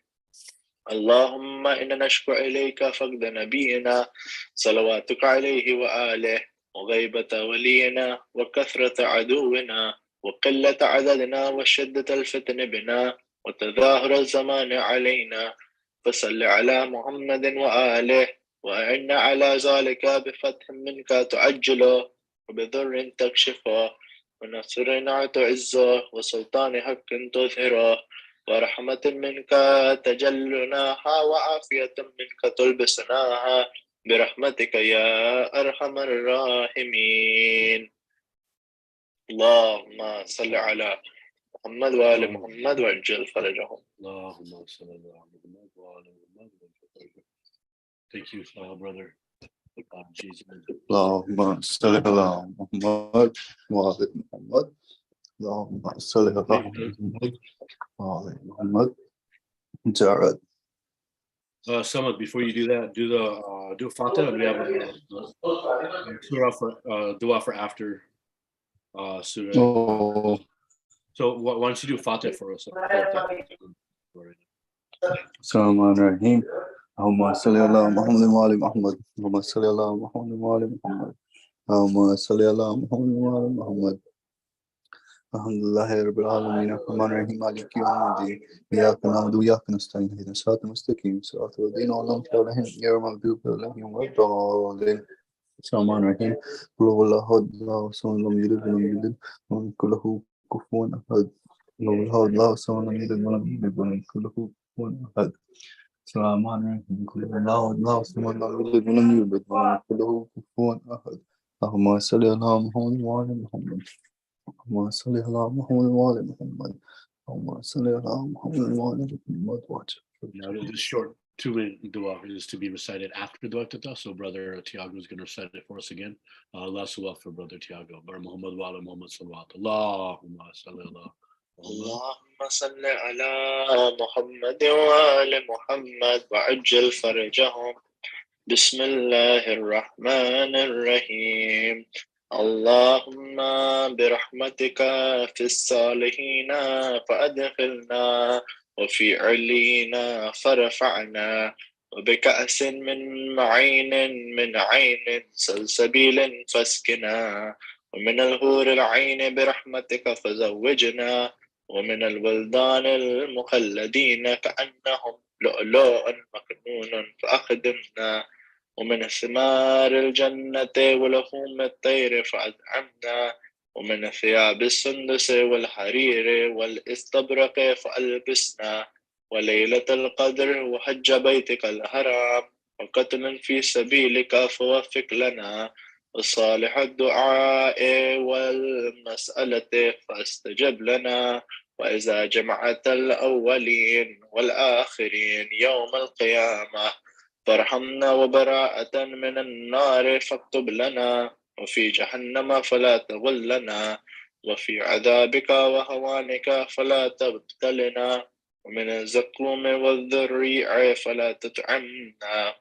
اللهم إنا نشكو إليك فقد نبينا صلواتك عليه وآله وغيبة ولينا وكثرة عدونا وقلة عددنا وشدة الفتن بنا وتظاهر الزمان علينا. فصل على محمد وآله وأعنا على ذلك بفتح منك تعجله وبضر تكشفه ونصر تعزه وسلطان حق تظهره ورحمة منك تجلناها وعافية منك تلبسناها برحمتك يا أرحم الراحمين. اللهم صل على محمد وآل محمد وعجل فرجهم. اللهم صل على محمد وعلى محمد. Thank you, brother. Jesus. اللهم صل على محمد وعلى محمد. اللهم صل على محمد وعلى محمد. Jared. Samad, before you do that, do Fatah, and we have surah for dua for after surah. Oh. So why don't you do Fatah for us? Bismillahirrahmanirrahim. Allahumma salli ala Muhammad wa ali Muhammad. Allahumma salli ala Muhammad wa ali Muhammad. Allahumma salli ala Muhammad wa ali Muhammad. Alhamdulillahi rabbil alamin. Ar-Rahmanir Rahim. Maliki yawmiddin. Iyyaka na'budu wa iyyaka nasta'in. Ihdinas siratal mustaqim. Siratal ladzina an'amta alaihim ghayril maghdubi alaihim waladdallin. Bismillahirrahmanirrahim. Qul huwallahu ahad. Allahu samad. Lam yalid wa lam yulad. Wa lam yakul lahu kufuwan ahad. Qul huwallahu ahad. Allahu samad. Lam yalid wa lam yulad. Wa lam yakul lahu kufuwan ahad. Bismillahirrahmanirrahim. Qul huwallahu ahad. Allahu samad. Lam yalid wa lam yulad. Wa lam yakul lahu kufuwan ahad. Allahumma salli ala Muhammad wa ali Muhammad. اللهم صل على محمد وعلى محمد. اللهم صل على محمد وعلى محمد. Now this short 2-minute dua is to be recited after the Wafaat. So brother Tiago is going to recite it for us again. Allah salawat for brother Tiago. Bar Muhammad wa ala Muhammad salawat. Allahumma salli ala اللهم صل على محمد وآل محمد وعجل فرجهم. بسم الله الرحمن الرحيم. اللهم برحمتك في الصالحين فأدخلنا وفي علينا فرفعنا وبكأس من معين من عين سلسبيل فاسكنا ومن الهور العين برحمتك فزوجنا ومن الولدان المخلدين كأنهم لؤلؤ مكنون فأخدمنا ومن ثمار الجنة ولحوم الطير فأطعمنا ومن ثياب السندس والحرير والاستبرق فألبسنا وليلة القدر وحج بيتك الحرام وقتل في سبيلك فوفق لنا وصالح الدعاء والمسألة فاستجب لنا وإذا جمعت الأولين والآخرين يوم القيامة فارحمنا وبراءة من النار فاكتب لنا وفي جهنم فلا تغلنا وفي عذابك وهوانك فلا تبتلنا ومن الزقوم والذريع فلا تطعمنا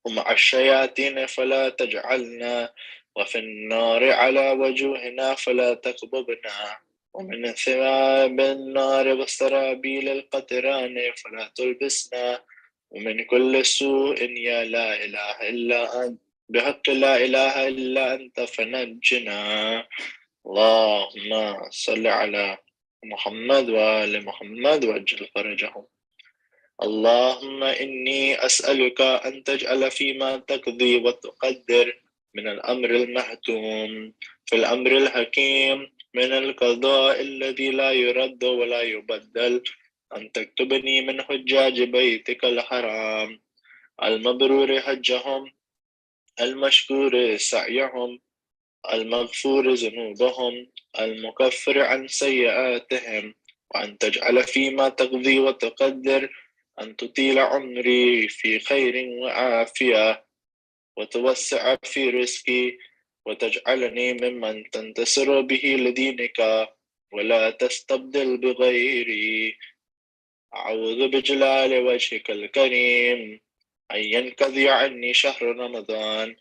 ومع الشياطين فلا تجعلنا وفي النار على وجوهنا فلا تكببنا ومن ثواب النار والسرابيل القطران فلا تلبسنا ومن كل سوء يا لا إله إلا أنت بحق لا إله إلا أنت فنجنا. اللهم صل على محمد وآل محمد وأجل فرجهم. اللهم إني أسألك أن تجعل فيما تقضي وتقدر من الأمر المحتوم في الأمر الحكيم من القضاء الذي لا يرد ولا يبدل أن تكتبني من حجاج بيتك الحرام المبرور حجهم المشكور سعيهم المغفور ذنوبهم المكفر عن سيئاتهم وأن تجعل فيما تقضي وتقدر أن تطيل عمري في خير وعافية وتوسع في رزقي وتجعلني ممن تنتصر به لدينك ولا تستبدل بغيري. أعوذ بجلال وجهك الكريم أن ينقضي عني شهر رمضان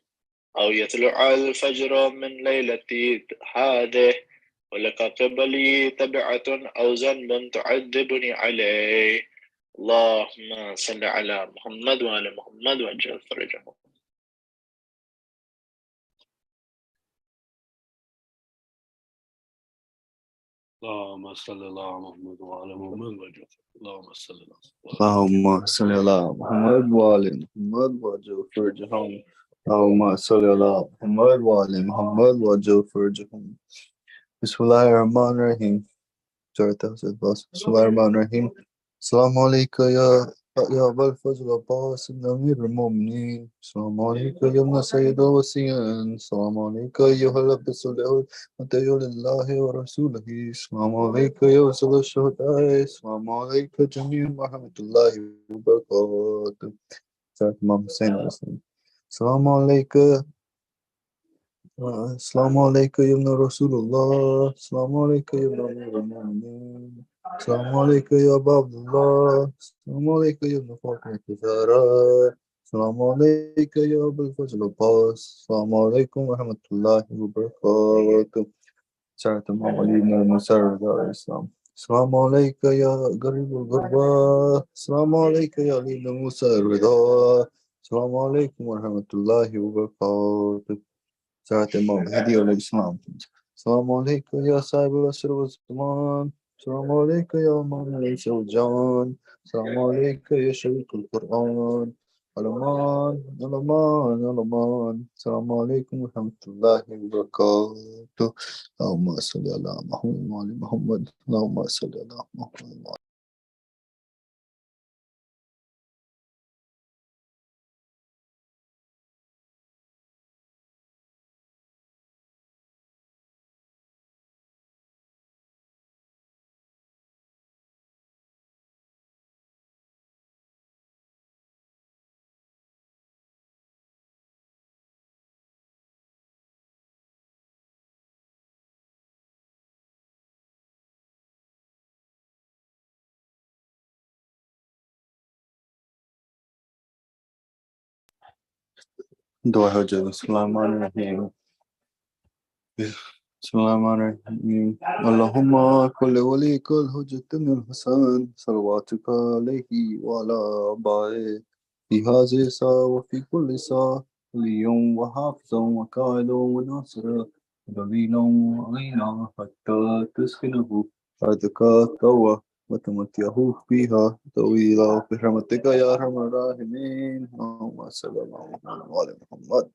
أو يطلع الفجر من ليلتي هذه ولك قبلي تبعة أو ذنب تعذبني عليه. اللهم صل على محمد وآل محمد وأجل فرجهم. اللهم صل على محمد وعلى محمد وجل. اللهم صل على اللهم صل على محمد وآل محمد وأجل فرجهم. اللهم صل على محمد وآل محمد وأجل فرجهم. Bismillahirrahmanirrahim. Bismillahirrahmanirrahim. Assalamu alaikum ya Abul Fazl Abbas ibn Amir al-Mu'minin. Assalamu alaikum ya ibn Sayyid al-Wasiyan. Assalamu alaikum ya Halabas al-Yahud Lillahi wa Rasulihi. Assalamu alaikum ya Wasal al-Shuhada. Assalamu alaikum jami'an wa rahmatullahi wa barakatuh. Imam Hussein. Assalamu alaikum. Assalamu alaikum ya ibn Rasulullah. Assalamu alaikum ya ibn Amir al-Mu'minin. Assalamu alaikum ya Abu Abdullah. Assalamu alaikum ya ibn Fatima Zahra. Assalamu alaikum ya Abul Fazl Abbas. Assalamu alaikum wa rahmatullahi wa barakatuh. Sarat Imam Ali ibn al-Musar al-Islam. Assalamu alaikum ya Garib al-Ghurba. Assalamu alaikum ya Ali ibn Musa al-Rida. Assalamu alaikum wa rahmatullahi wa barakatuh. Sarat Imam Hadi al-Islam. Assalamu alaikum ya Sahib al-Asr wal-Zaman. Assalamu alaikum ya Imam al-Isa wal-Jan. Assalamu alaikum ya Shaykh al-Quran. Alaman. Assalamu alaikum wa rahmatullahi wa barakatuh. Allahumma salli ala Muhammad wa ali Muhammad. Allahumma salli ala Muhammad wa Dua hujah. Bismillahirrahmanirrahim. Bismillahirrahmanirrahim. Allahumma kulli walikul hujjatin al-Hasan. Salawatuka alayhi wa ala abai. Fi hazi sa wa fi kulli sa. Liyum wa hafizan wa qaidun wa nasira. Dabilan wa aina hatta tuskinahu. Ardaka tawa. وتمتعه فيها طويلا برحمتك يا أرحم الراحمين. اللهم صل على محمد وعلى محمد.